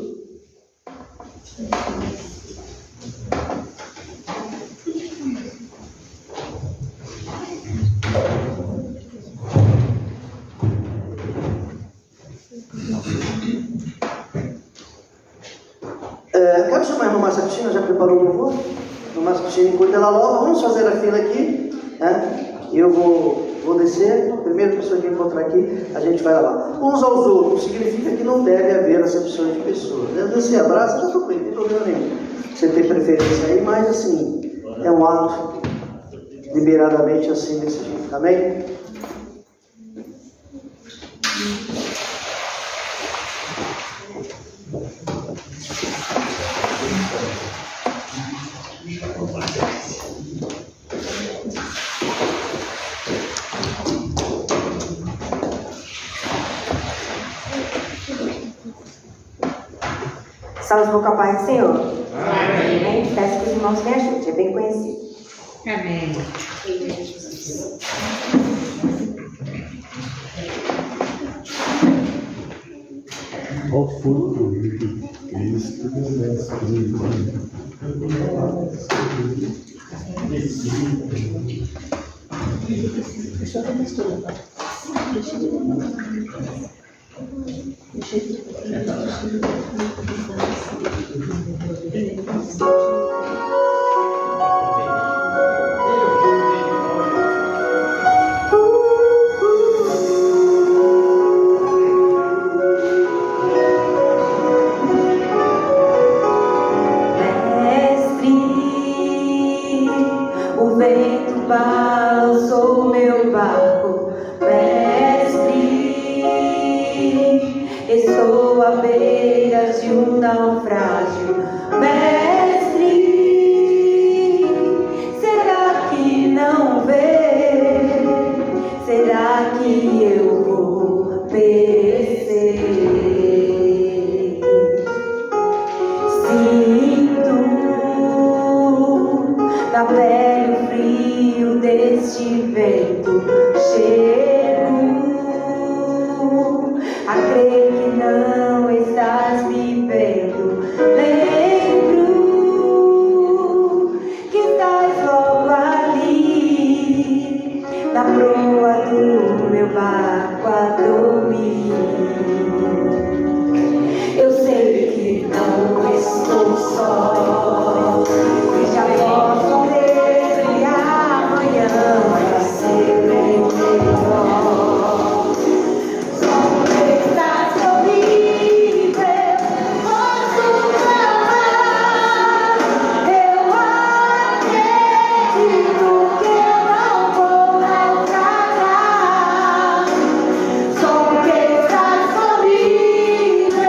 Quero chamar a irmã Marcia Cristina, já preparou o louvor? Mas enquanto ela louva, vamos fazer a fila aqui, né? Eu vou descer, a primeira pessoa que encontrar aqui, a gente vai lavar. Uns aos outros, significa que não deve haver acepção de pessoas. Você abraça, já estou com ele, não tem problema nenhum. Você tem preferência aí, mas assim, é um ato liberadamente assim desse jeito, amém? Estamos com a paz do Senhor. Amém. Peço que os irmãos me ajudem, é bem conhecido. Amém. Ao fogo de Cristo O vento balançou meu barco, mestre. Estou à beira de um naufrágio, mestre. Será que não vê? Será que eu vou perecer? Sinto na pele o frio deste vento, chego a crer que não estás me vendo. Lembro que estás logo ali, na proa do meu barco a dormir. Eu sei que não estou só, que já posso ver que amanhã vai ser bem melhor. Só estás comigo, posso clamar. Eu acredito que eu não vou naufragar. Só porque estás comigo,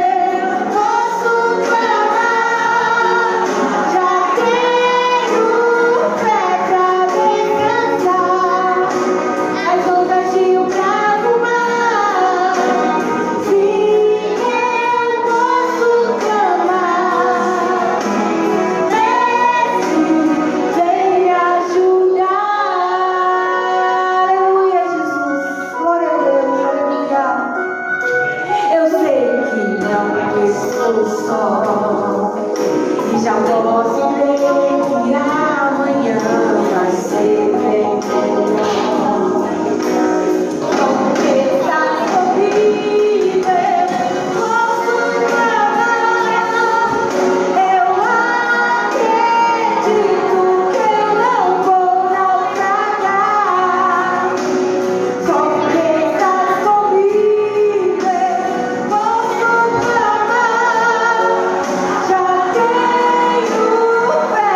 posso clamar. Já tenho fé pra descansar. As ondas de um bravo mar. Sim, eu posso clamar. Mestre, vem me ajudar. Aleluia, Jesus. Glória a Deus, aleluia. Eu sei que não estou só, e já posso ver que amanhã vai ser bem melhor. Só porque estás comigo, posso clamar. Eu acredito que eu não vou naufragar. Só porque estás comigo, posso clamar. Já tenho fé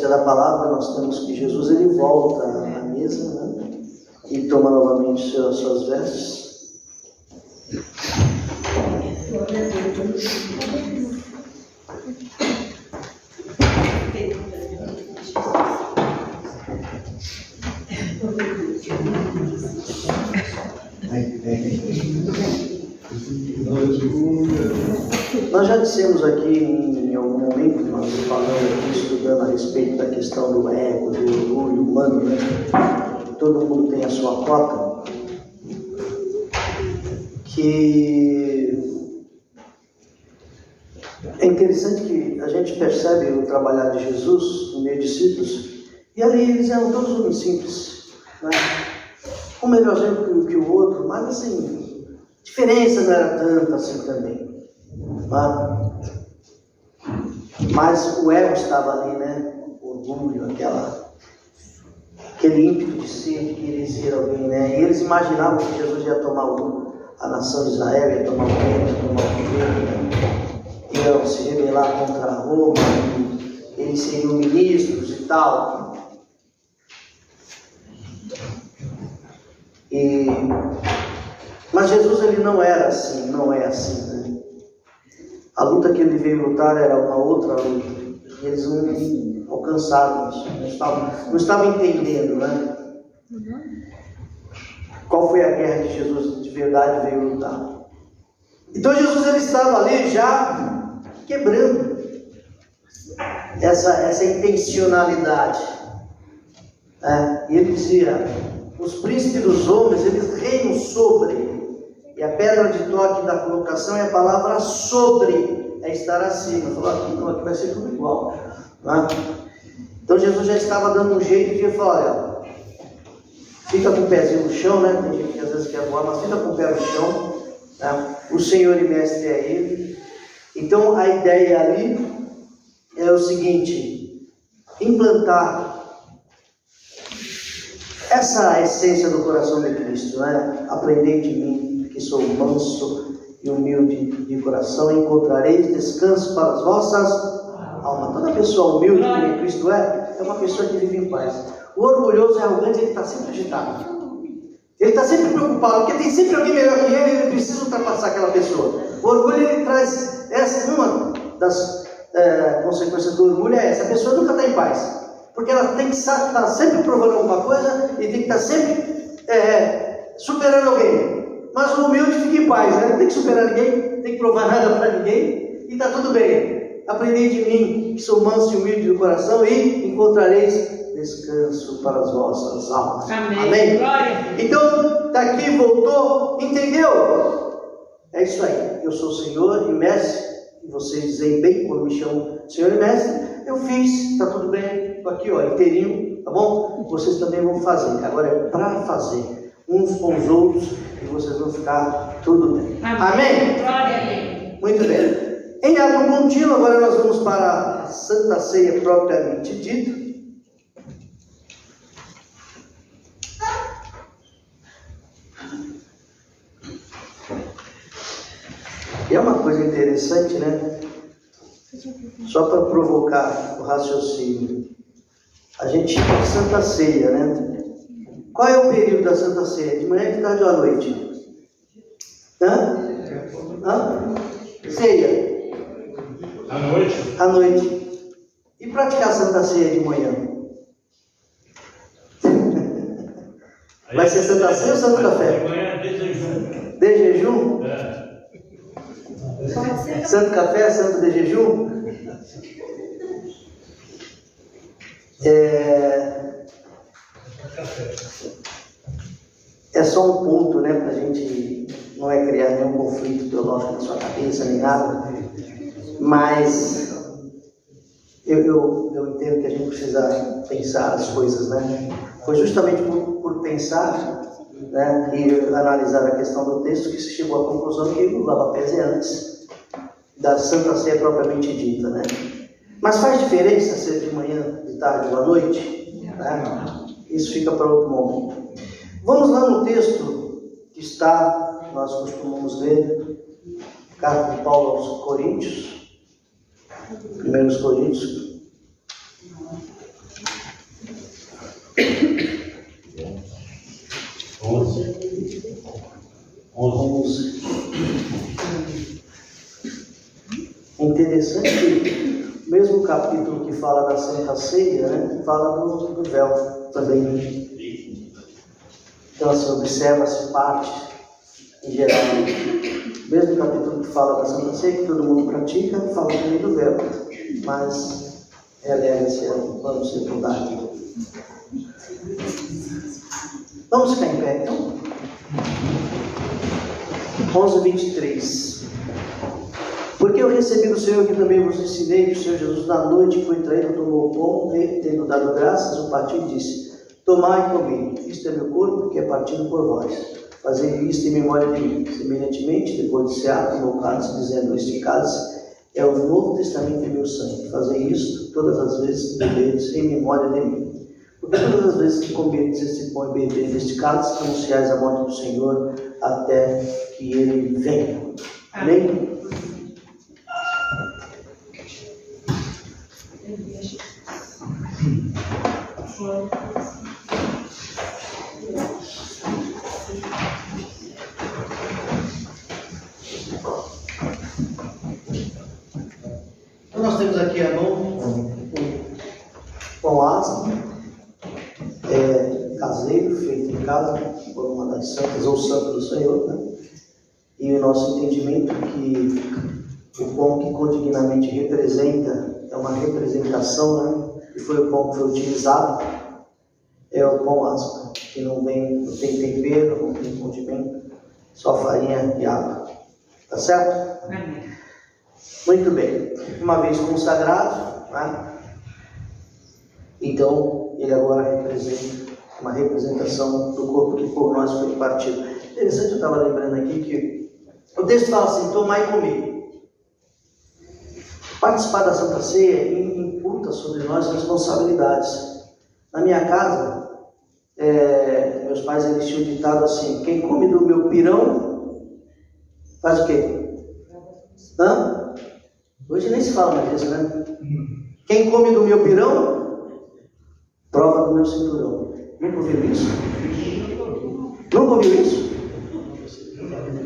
da palavra, nós temos que Jesus ele volta à mesa, né? E toma novamente suas vestes. Nós já dissemos aqui em algum momento, nós falamos aqui, estudando a respeito da questão do ego, do orgulho humano, né? Todo mundo tem a sua cota, que é interessante que a gente percebe o trabalhar de Jesus no meio de discípulos, e ali eles eram todos homens simples, né? Um melhorzinho que o outro, mas assim, a diferença não era tanta assim também, né? Mas o ego estava ali, né? O orgulho, aquele ímpeto de ser, de querer ser alguém, né? E eles imaginavam que Jesus ia tomar a nação de Israel, ia tomar o reino, ia tomar o poder, né? Iam se rebelar contra Roma, eles seriam ministros e tal. Mas Jesus ele não era assim, não é assim, né? A luta que ele veio lutar era uma outra luta, e eles não alcançaram isso, não estavam entendendo, né? Qual foi a guerra que Jesus de verdade veio lutar. Então Jesus ele estava ali já quebrando essa intencionalidade, né? E ele dizia: os príncipes dos homens, eles reinam sobre. E a pedra de toque da colocação é a palavra sobre, é estar acima. Falou aqui, não, aqui vai ser tudo igual. Né? Então Jesus já estava dando um jeito de falar: olha, fica com o pezinho no chão, né? Tem gente que às vezes quer voar, mas fica com o pé no chão. Né? O Senhor e Mestre é Ele. Então a ideia ali é o seguinte: implantar essa essência do coração de Cristo, né? Aprendei de mim, que sou manso e humilde de coração, e encontrareis descanso para as vossas almas. Toda pessoa humilde, como Cristo é uma pessoa que vive em paz. O orgulhoso e arrogante, ele está sempre agitado. Ele está sempre preocupado, porque tem sempre alguém melhor que ele, ele precisa ultrapassar aquela pessoa. O orgulho, ele traz uma das consequências do orgulho é essa: a pessoa nunca está em paz. Porque ela tem que estar sempre provando alguma coisa e tem que estar sempre superando alguém. Mas o humilde fica em paz, né? Não tem que superar ninguém, não tem que provar nada para ninguém e está tudo bem. Aprendei de mim, que sou manso e humilde do coração, e encontrareis descanso para as vossas almas. Amém. Amém? Então, daqui voltou, entendeu? É isso aí. Eu sou o Senhor e Mestre, e vocês dizem bem quando me chamam Senhor e Mestre. Eu fiz, está tudo bem, estou aqui, ó, inteirinho, tá bom? Vocês também vão fazer. Agora é para fazer, uns com os outros, e vocês vão ficar tudo bem. Amém? Amém? Muito bem. Em ato contínuo, agora nós vamos para a Santa Ceia propriamente dita. E é uma coisa interessante, né? Só para provocar o raciocínio. A gente chama de Santa Ceia, né? Qual é o período da Santa Ceia? De manhã, de tarde ou à noite? Hã? Ceia? À noite. À noite. E praticar a Santa Ceia de manhã? Vai ser Santa Ceia ou Santo Café? De manhã, de jejum. De jejum? É. Santo Café, Santo de jejum? É só um ponto, né, para a gente não criar nenhum conflito teológico na sua cabeça, nem nada, mas eu entendo que a gente precisa pensar as coisas, né? Foi justamente por pensar, né, e analisar a questão do texto que se chegou à conclusão que o lava-pés é antes da Santa Ceia propriamente dita, né? Mas faz diferença ser de manhã, de tarde ou à noite? Né? Isso fica para outro momento. Vamos lá no texto que está, nós costumamos ler, carta de Paulo aos Coríntios, 1 Coríntios, 11. É interessante que o mesmo capítulo que fala da Santa Ceia, né, fala do véu também. Então, assim, observa-se parte em geral. O mesmo capítulo que fala da Santa Ceia, que todo mundo pratica, fala também do véu, mas relega-se ao plano secundário. Vamos ficar em pé, então? 11:23. Porque eu recebi do Senhor que também vos ensinei que o Senhor Jesus, na noite que foi traído, tomou o pão e, tendo dado graças, o partiu e disse: tomai e comei, isto é meu corpo, que é partido por vós. Fazei isto em memória de mim. Semelhantemente, depois de cear, tomou o cálice, dizendo: este cálice é o novo testamento em meu sangue. Fazei isto todas as vezes que bebedes em memória de mim. Porque todas as vezes que comerdes este pão e bebedes este cálice, anunciais a morte do Senhor até que ele venha. Amém? Então nós temos aqui a mão com asa, caseiro, feito em casa, por uma das santas ou santo do Senhor, né? E o nosso entendimento que o pão que condignamente representa, é uma representação, né? E foi o pão que foi utilizado, é o pão aspa, que não tem tempero, não tem condimento, só farinha e água. Tá certo? Amém. Muito bem. Uma vez consagrado, né? Então ele agora representa uma representação do corpo que por nós foi partido. Interessante, eu estava lembrando aqui que o texto fala assim: tomai e comei. Participar da Santa Ceia imputa sobre nós responsabilidades. Na minha casa, meus pais eles tinham ditado assim: quem come do meu pirão faz o quê? Hã? Hoje nem se fala mais disso, né? Quem come do meu pirão prova do meu cinturão. Nunca ouviu isso? Nunca ouviu isso?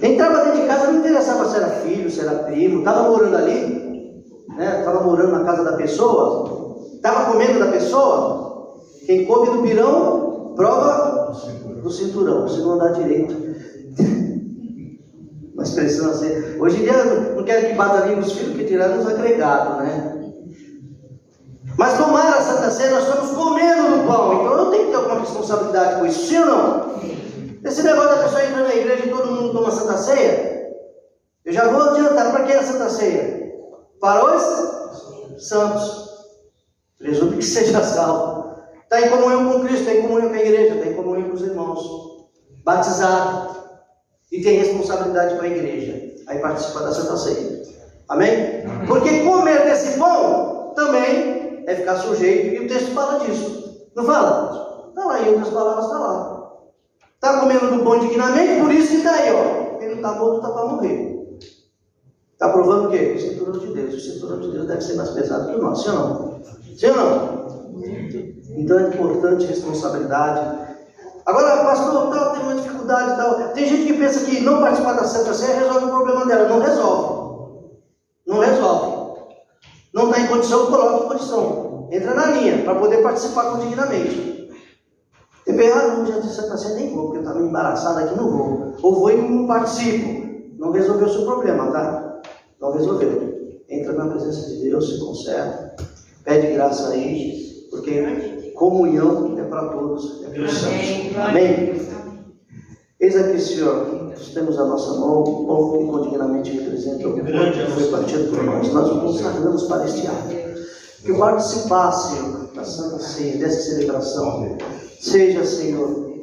Entrava dentro de casa, não interessava se era filho, se era primo, estava morando ali, né? Estava morando na casa da pessoa, estava comendo da pessoa. Quem come do pirão prova do cinturão, se não andar direito. Uma expressão assim. Hoje em dia não quero que bata ali nos filhos, que tirar nos agregados, né? Mas tomar a Santa Ceia, nós estamos comendo do pão, então eu tenho que ter alguma responsabilidade com isso, sim ou não? Esse negócio da pessoa entrando na igreja e todo mundo toma Santa Ceia, eu já vou adiantar. Para que a Santa Ceia? Para os santos. Presume que seja salvo. Está em comunhão com Cristo, está em comunhão com a igreja, está em comunhão com os irmãos, batizado e tem responsabilidade com a igreja, aí participa da Santa Ceia. Amém? Porque comer desse pão também é ficar sujeito, e o texto fala disso. Não fala? Está lá, em outras palavras está lá. Está comendo do pão dignamente, por isso que está aí, ó. Quem não está morto está para morrer. Está provando o quê? O cinturão de Deus. O cinturão de Deus deve ser mais pesado que o nosso, sim ou não? Sim ou não? Então é importante responsabilidade. Agora, pastor, tem uma dificuldade e tal. Tem gente que pensa que não participar da Santa Ceia resolve o problema dela. Não resolve. Não resolve. Não está em condição, coloca em condição. Entra na linha para poder participar condignamente. Tem bem, no dia de Santa Ceia nem vou, porque eu estava embaraçado aqui, não vou. Ou vou e não participo. Não resolveu o seu problema, tá? Não resolveu. Entra na presença de Deus, se conserta, pede graça a Ele, porque comunhão é para todos, é para os santos. Amém? Eis aqui, Senhor, nós temos a nossa mão, o pão que condignamente representa o corpo que foi partido por nós. Nós o consagramos para este ato. Que participar, Senhor, da Santa Ceia, dessa celebração, seja, Senhor,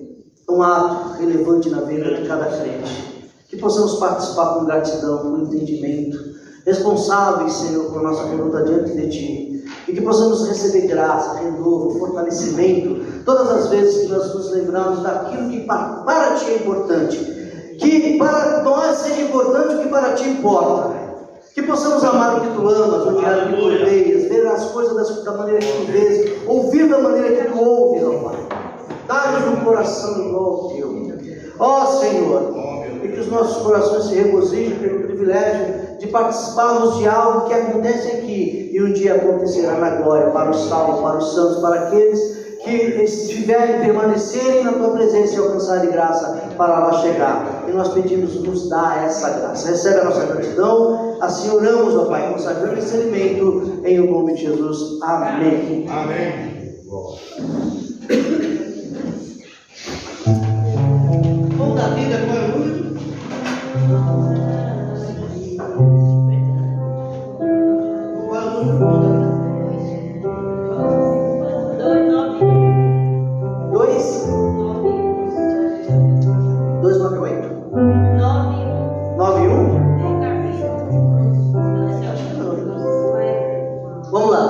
um ato relevante na vida de cada crente. Que possamos participar com gratidão, com entendimento, responsáveis, Senhor, por nossa conduta diante de Ti. E que possamos receber graça, renovo, fortalecimento, todas as vezes que nós nos lembramos daquilo que para Ti é importante. Que para nós seja importante o que para Ti importa. Que possamos amar o que Tu amas, odiar o que Tu odeias, ver as coisas da maneira que Tu vês, ouvir da maneira que Tu ouves, ó Pai. Dá-nos um coração igual ao Teu. Ó Senhor, e que que os nossos corações se regozijem pelo privilégio de participarmos de algo que acontece aqui e um dia acontecerá na glória, para os salvos, para os santos, para aqueles que estiverem, permanecerem na tua presença e alcançarem graça para lá chegar. E nós pedimos, nos dá essa graça. Recebe a nossa gratidão. Assim oramos, ó Pai, consagrando esse alimento em o nome de Jesus. Amém. Amém. Pão da vida, qual é o número? Qual é o número do pão da vida? 298. 91? Vamos lá.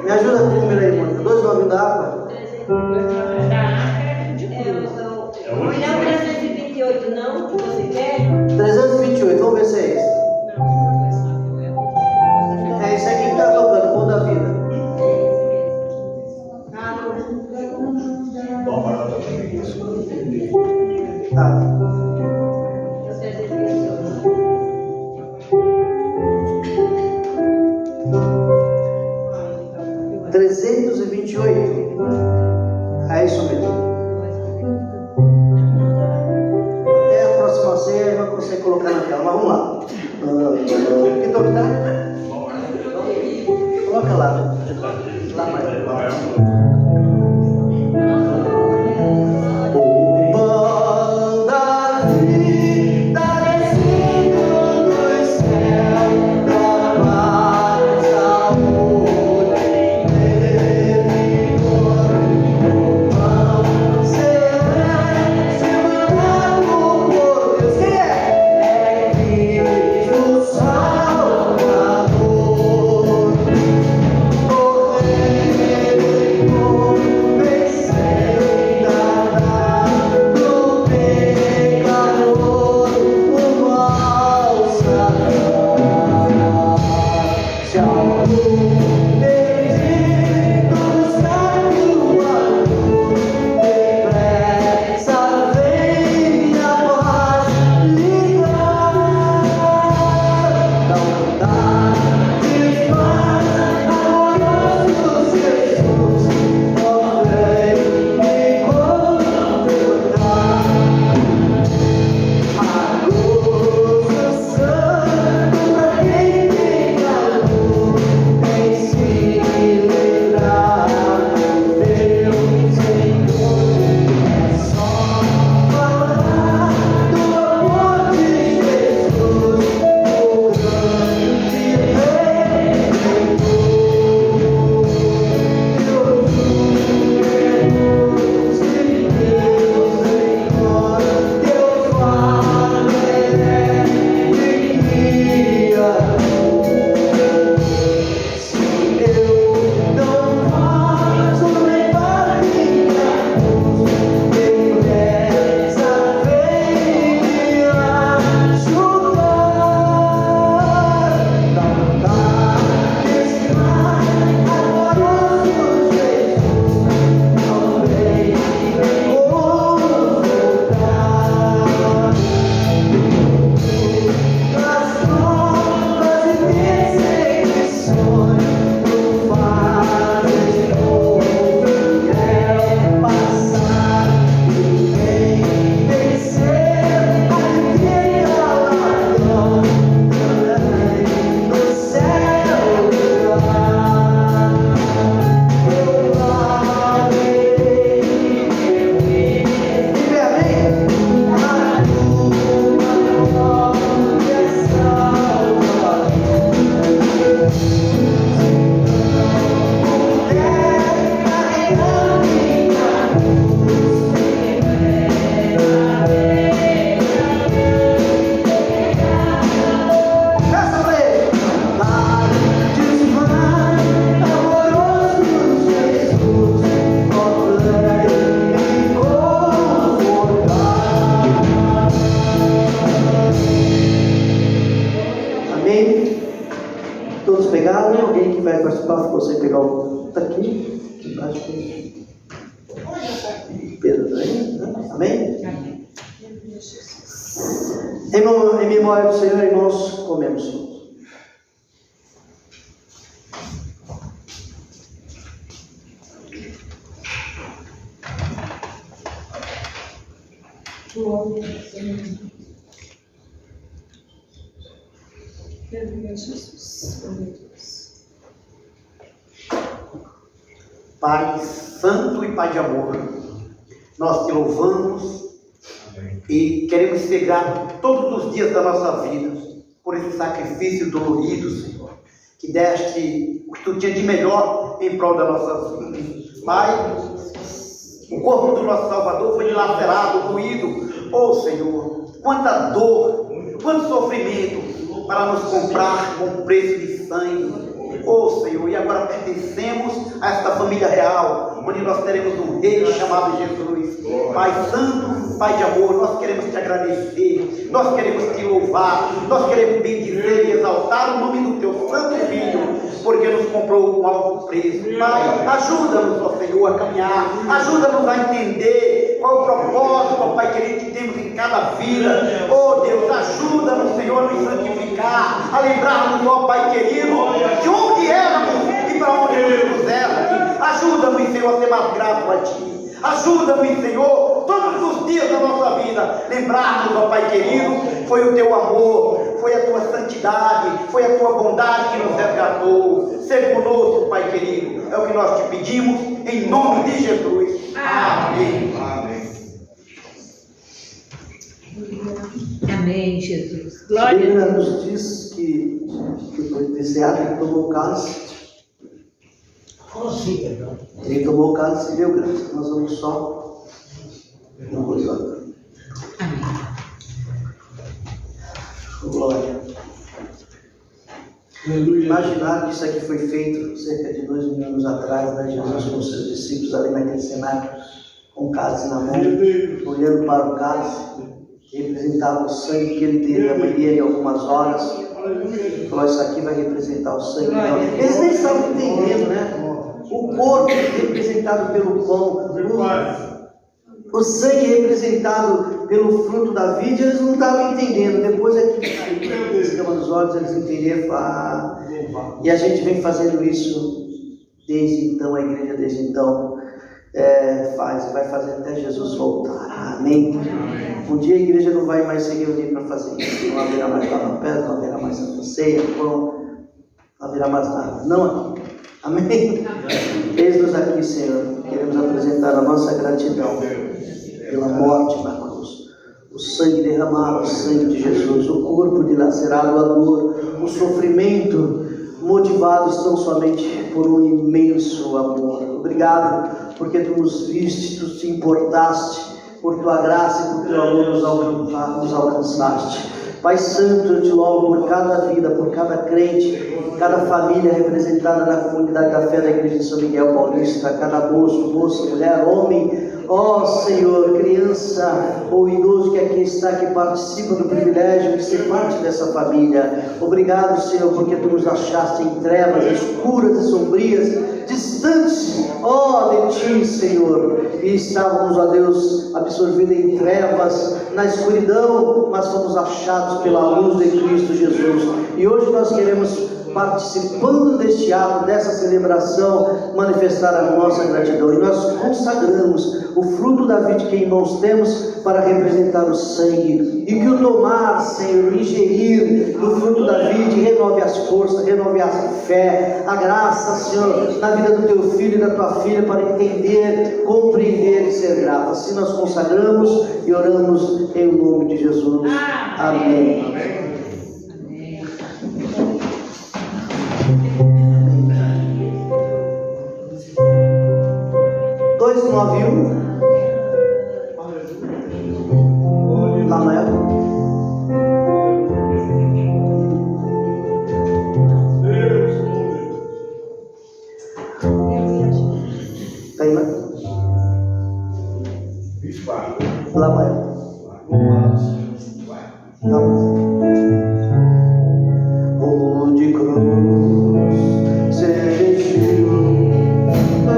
Me ajuda com o número aí, Mônica. 291 da água? Não é 328 não, que você quer? 328, vamos ver se é esse. É esse aqui que está tocando, pão da vida. Tá. É isso mesmo. Até a próxima ceia eu não consigo colocar na tela, mas vamos lá. Que toque tá? Coloca lá. Lá mais. Alguém que vai participar, você pegar o. Tá aqui. Acho que. Amém? Em memória do Senhor, irmãos, comemos juntos. Pai Santo e Pai de amor, nós te louvamos e queremos ser gratos todos os dias da nossa vida por esse sacrifício dolorido, Senhor, que deste o que tu tinha de melhor em prol da nossa vida. Pai, o corpo do nosso Salvador foi dilacerado, ruído. Oh Senhor, quanta dor, quanto sofrimento para nos comprar com preço de sangue. Oh Senhor, e agora pertencemos a esta família real, onde nós teremos um rei chamado Jesus. Pai Santo, Pai de amor, nós queremos te agradecer, nós queremos te louvar, nós queremos bendizer e exaltar o nome do teu santo Filho, porque nos comprou com alto preço. Pai, ajuda-nos, ó Senhor, a caminhar, ajuda-nos a entender qual o propósito, ó Pai querido, que temos em cada vida. Oh Deus, ajuda-nos, Senhor, a nos santificar, a lembrarmos, ó Pai querido, de onde éramos e para onde nos éramos. Ajuda-nos, Senhor, a ser mais grato a Ti. Ajuda-nos, Senhor, todos os dias da nossa vida, lembrarmos, ó Pai querido, foi o Teu amor, foi a Tua santidade, foi a Tua bondade que nos resgatou. Seja conosco, Pai querido, é o que nós te pedimos, em nome de Jesus. Amém. Amém, Jesus. A Glória a Bíblia Deus. nos diz que depois desse ato ele tomou o cálice. Ele tomou o cálice e deu graça. Nós vamos só no rosário. Glória. Imaginar que isso aqui foi feito cerca de 2000 anos atrás, né? Jesus com seus discípulos ali naquele cenário, com o cálice na mão, olhando para o cálice, que representava o sangue que ele derramaria em algumas horas. Falou, isso aqui vai representar o sangue. Não. Eles nem estavam entendendo, né? O corpo representado pelo pão, o sangue representado pelo fruto da vide, eles não estavam entendendo. Depois é que escama nos olhos, eles entenderam. E a gente vem fazendo isso desde então, a igreja desde então faz e vai fazer até Jesus voltar. Amém? Um dia a igreja não vai mais se reunir para fazer isso. Não haverá mais lava-pés, não haverá mais santa ceia, pão, não haverá mais nada. Não. Amém? Eis-nos aqui, Senhor. Queremos apresentar a nossa gratidão pela morte na cruz, o sangue derramado, o sangue de Jesus, o corpo dilacerado, a dor, o sofrimento, motivados tão somente por um imenso amor. Obrigado, porque Tu nos viste, Tu te importaste, por Tua graça e por Teu amor nos alcançaste. Pai Santo, eu te louvo por cada vida, por cada crente, cada família representada na comunidade da fé da Igreja de São Miguel Paulista, cada moço, moça, mulher, homem, ó Senhor, criança ou idoso que aqui está, que participa do privilégio de ser parte dessa família. Obrigado, Senhor, porque Tu nos achaste em trevas escuras e sombrias, distantes, ó, de Ti, Senhor, e estávamos, ó Deus, absorvidos em trevas, na escuridão, mas fomos achados pela luz de Cristo Jesus. E hoje nós queremos, participando deste ato, dessa celebração, manifestar a nossa gratidão. E nós consagramos o fruto da vida que em mãos temos para representar o sangue. E que o tomar, Senhor, o ingerir do fruto da vida renove as forças, renove a fé, a graça, Senhor, na vida do Teu filho e da Tua filha, para entender, compreender e ser grato. Assim nós consagramos e oramos em nome de Jesus. Amém. Amém. 291 Lá maior. Tá aí, né? Lá maior. Tá bom. Onde cruz se vestiu, não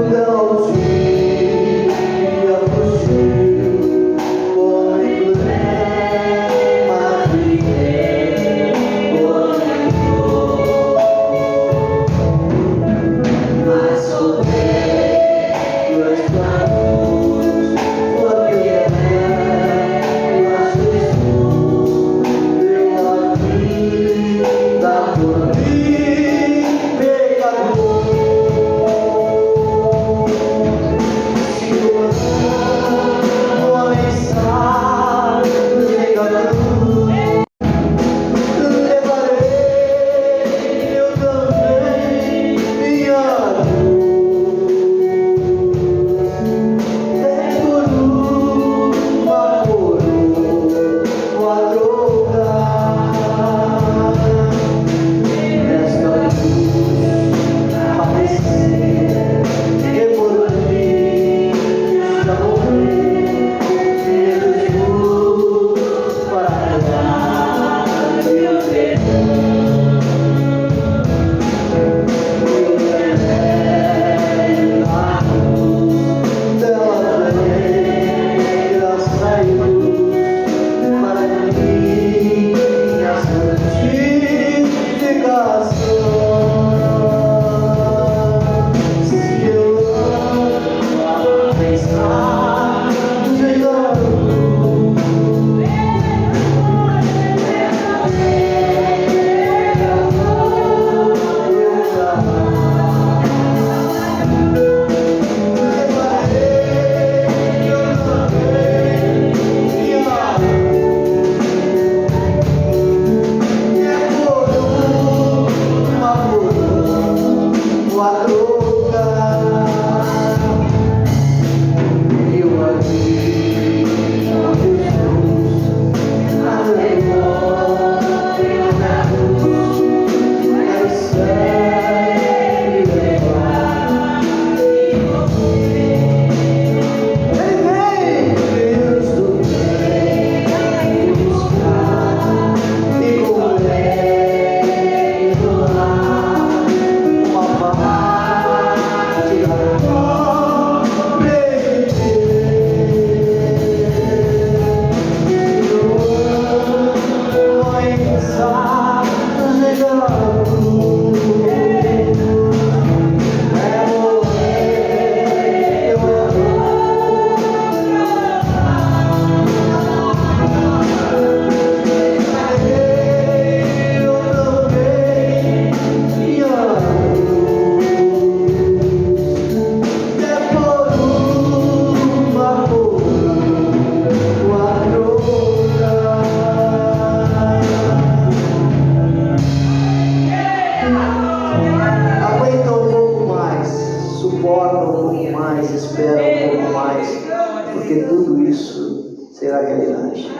porque tudo isso será realidade.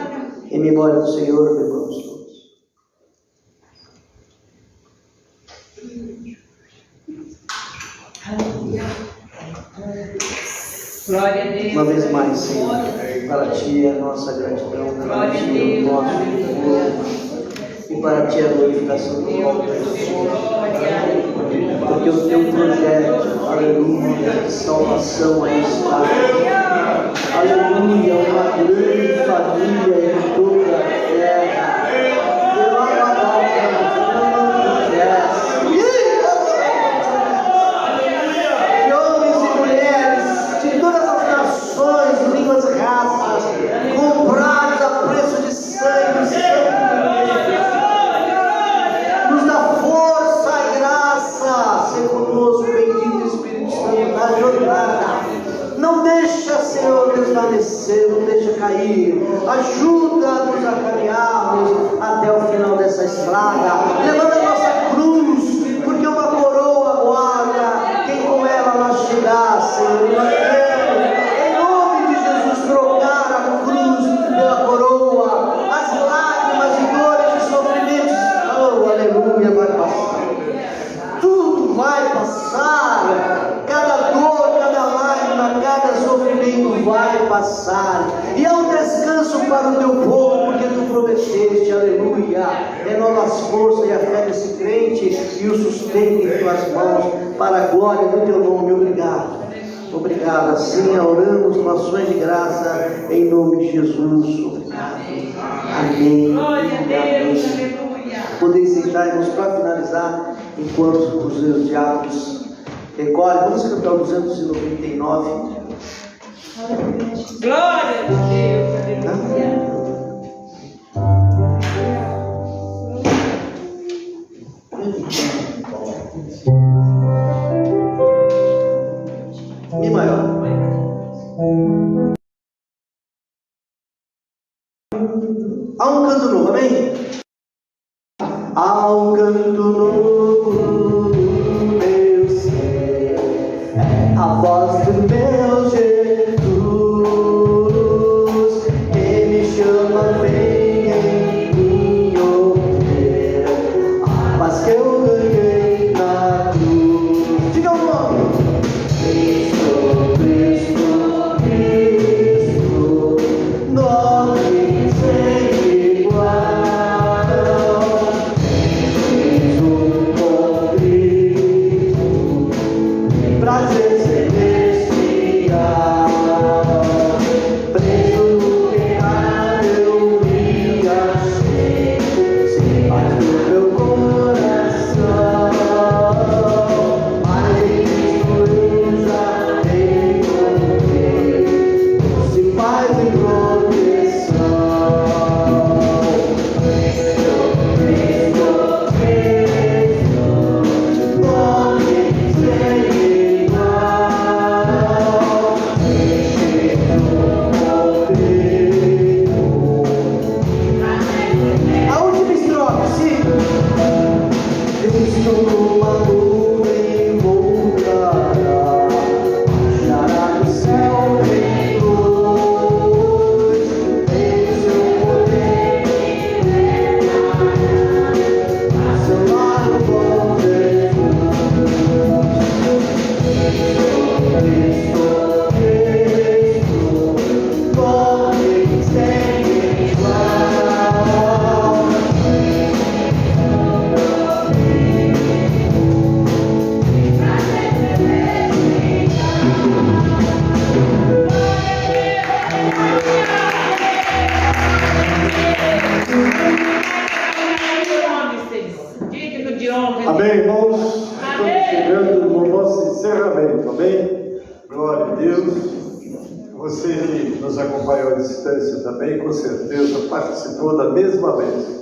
Em memória do Senhor, bebamos todos. Glória a Deus. Uma vez mais, Senhor, para Ti é a nossa gratidão, para Ti é o nosso louvor, e para Ti é a glorificação do nome do Senhor. Porque o Teu projeto, aleluia, de salvação aí está. Aleluia, uma grande família em toda a terra. De homens e mulheres, de todas as nações, línguas e raças, comprados a preço de sangue. Nos dá força e graça. Ser conosco, bendito Espírito Santo, na jornada. Não deixa, Senhor, desvanecer, não deixa cair. Ajuda-nos a caminharmos até o final dessa estrada. Levanta a nossa cruz, porque uma coroa aguarda quem com ela nós chegar, Senhor. E nós queremos, em nome de Jesus, trocar a cruz pela coroa. As lágrimas e dores e sofrimentos, oh, aleluia, vai passar. Tudo vai passar. Cada dor, cada lágrima, cada sofrimento vai passar. E há um descanso para o teu povo, porque tu prometeste, aleluia. Renova as forças e a fé desse crente e o sustenta em tuas mãos, para a glória do teu nome. Obrigado. Obrigado. Assim oramos com ações de graça, em nome de Jesus. Obrigado. Amém. Amém. Podeis sentar-nos para finalizar, enquanto os diáconos recolhem. Vamos cantar o 299. Glória a Deus, aleluia. Mi maior. Há um canto novo, amém? Há um canto novo no meu ser, é a voz do meu Jesus, que me chama, vem em mim ouvir a paz que eu ganhei na cruz. Diga o nome. Cristo, Cristo, Cristo, nome sem igual. Prazer celestial, preso no pecado eu me achei, sem paz no meu coração, mas em Cristo eu já encontrei doce paz e proteção. A última estrofe, sim. Eu estou numa nuvem, voltará, achará no céu em luz, em seu poder, a seu lado bom Jesus. Cristo, Cristo, nome sem igual. Digno de honra. Amém, irmãos? Amém. Estamos chegando no nosso encerramento, amém? Glória a Deus. Você que nos acompanhou à distância também, com certeza participou da mesma vez.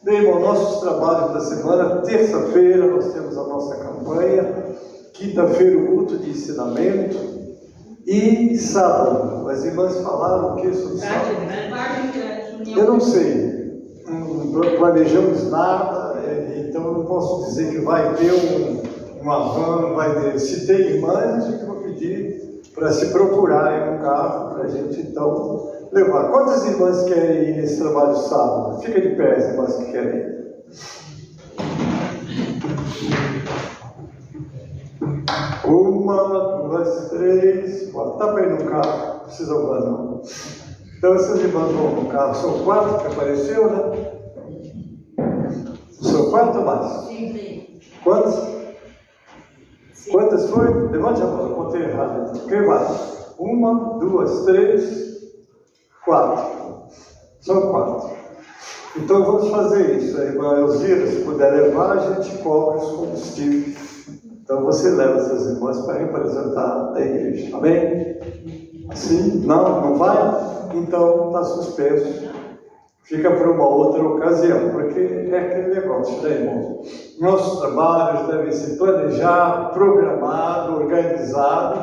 Bem, irmão, nossos trabalhos da semana, terça-feira nós temos a nossa campanha, quinta-feira o culto de ensinamento e sábado. As irmãs falaram o que sobre sábado? Eu não sei, não planejamos nada, então eu não posso dizer que vai ter uma van, vai ter. Se tem irmãs, eu vou pedir para se procurarem um carro para a gente então levar. Quantas irmãs querem ir nesse trabalho sábado? Fica de pé, as irmãs que querem ir. Uma, duas, três, quatro. Dá para ir no carro, não precisa voar não. Então essas irmãs vão no carro. São 4 que apareceu, né? São 4 ou mais? Quantas? Quantas foi? Levante a mão, eu contei errado. Quem mais? 1, 2, 3, 4. São 4. Então vamos fazer isso. A irmã Elzira, se puder levar, a gente cobra os combustíveis. Então você leva essas irmãs para representar a igreja. Amém? Assim? Não? Não vai? Então está suspenso. Fica para uma outra ocasião, porque é aquele negócio, né, irmão? Nossos trabalhos devem ser planejados, programados, organizados.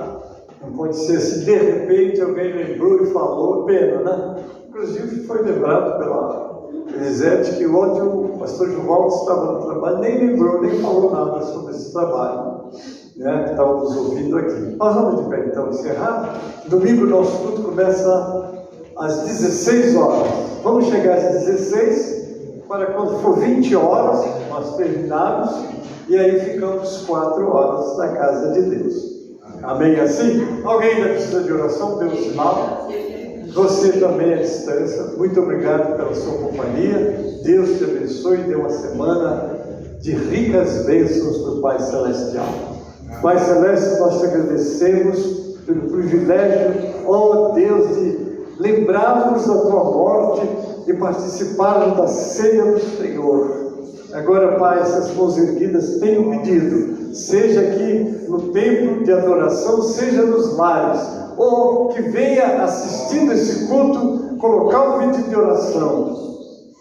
Não pode ser assim, de repente alguém lembrou e falou, pena, né? Inclusive foi lembrado pela Elisete que ontem o pastor João estava no trabalho, nem lembrou, nem falou nada sobre esse trabalho, né, que estava nos ouvindo aqui. Nós vamos de pé então encerrar. Domingo nosso culto começa às 16 horas. Vamos chegar às 16 para quando for 20 horas nós terminarmos e aí ficamos 4 horas na casa de Deus. Amém? Assim? Alguém ainda precisa de oração? Dê um sinal. Você também à distância. Muito obrigado pela sua companhia. Deus te abençoe e dê uma semana de ricas bênçãos do Pai Celestial. Pai Celeste, nós te agradecemos pelo privilégio, ó Deus, de lembrarmos da tua morte e participarmos da ceia do Senhor. Agora, Pai, essas mãos erguidas têm um pedido, seja aqui no templo de adoração, seja nos lares, ou que venha assistindo esse culto, colocar um pedido de oração.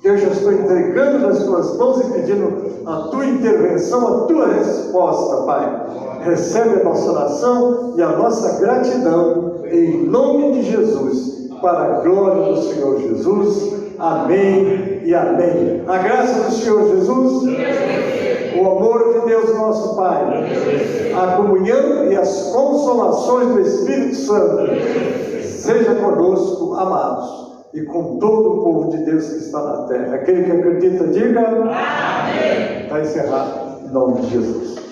Eu já estou entregando nas tuas mãos e pedindo a tua intervenção, a tua resposta, Pai. Recebe a nossa oração e a nossa gratidão, em nome de Jesus, para a glória do Senhor Jesus. Amém e amém. A graça do Senhor Jesus, o amor de Deus nosso Pai, a comunhão e as consolações do Espírito Santo, seja conosco, amados, e com todo o povo de Deus que está na terra. Aquele que acredita, diga amém. Está encerrado, em nome de Jesus.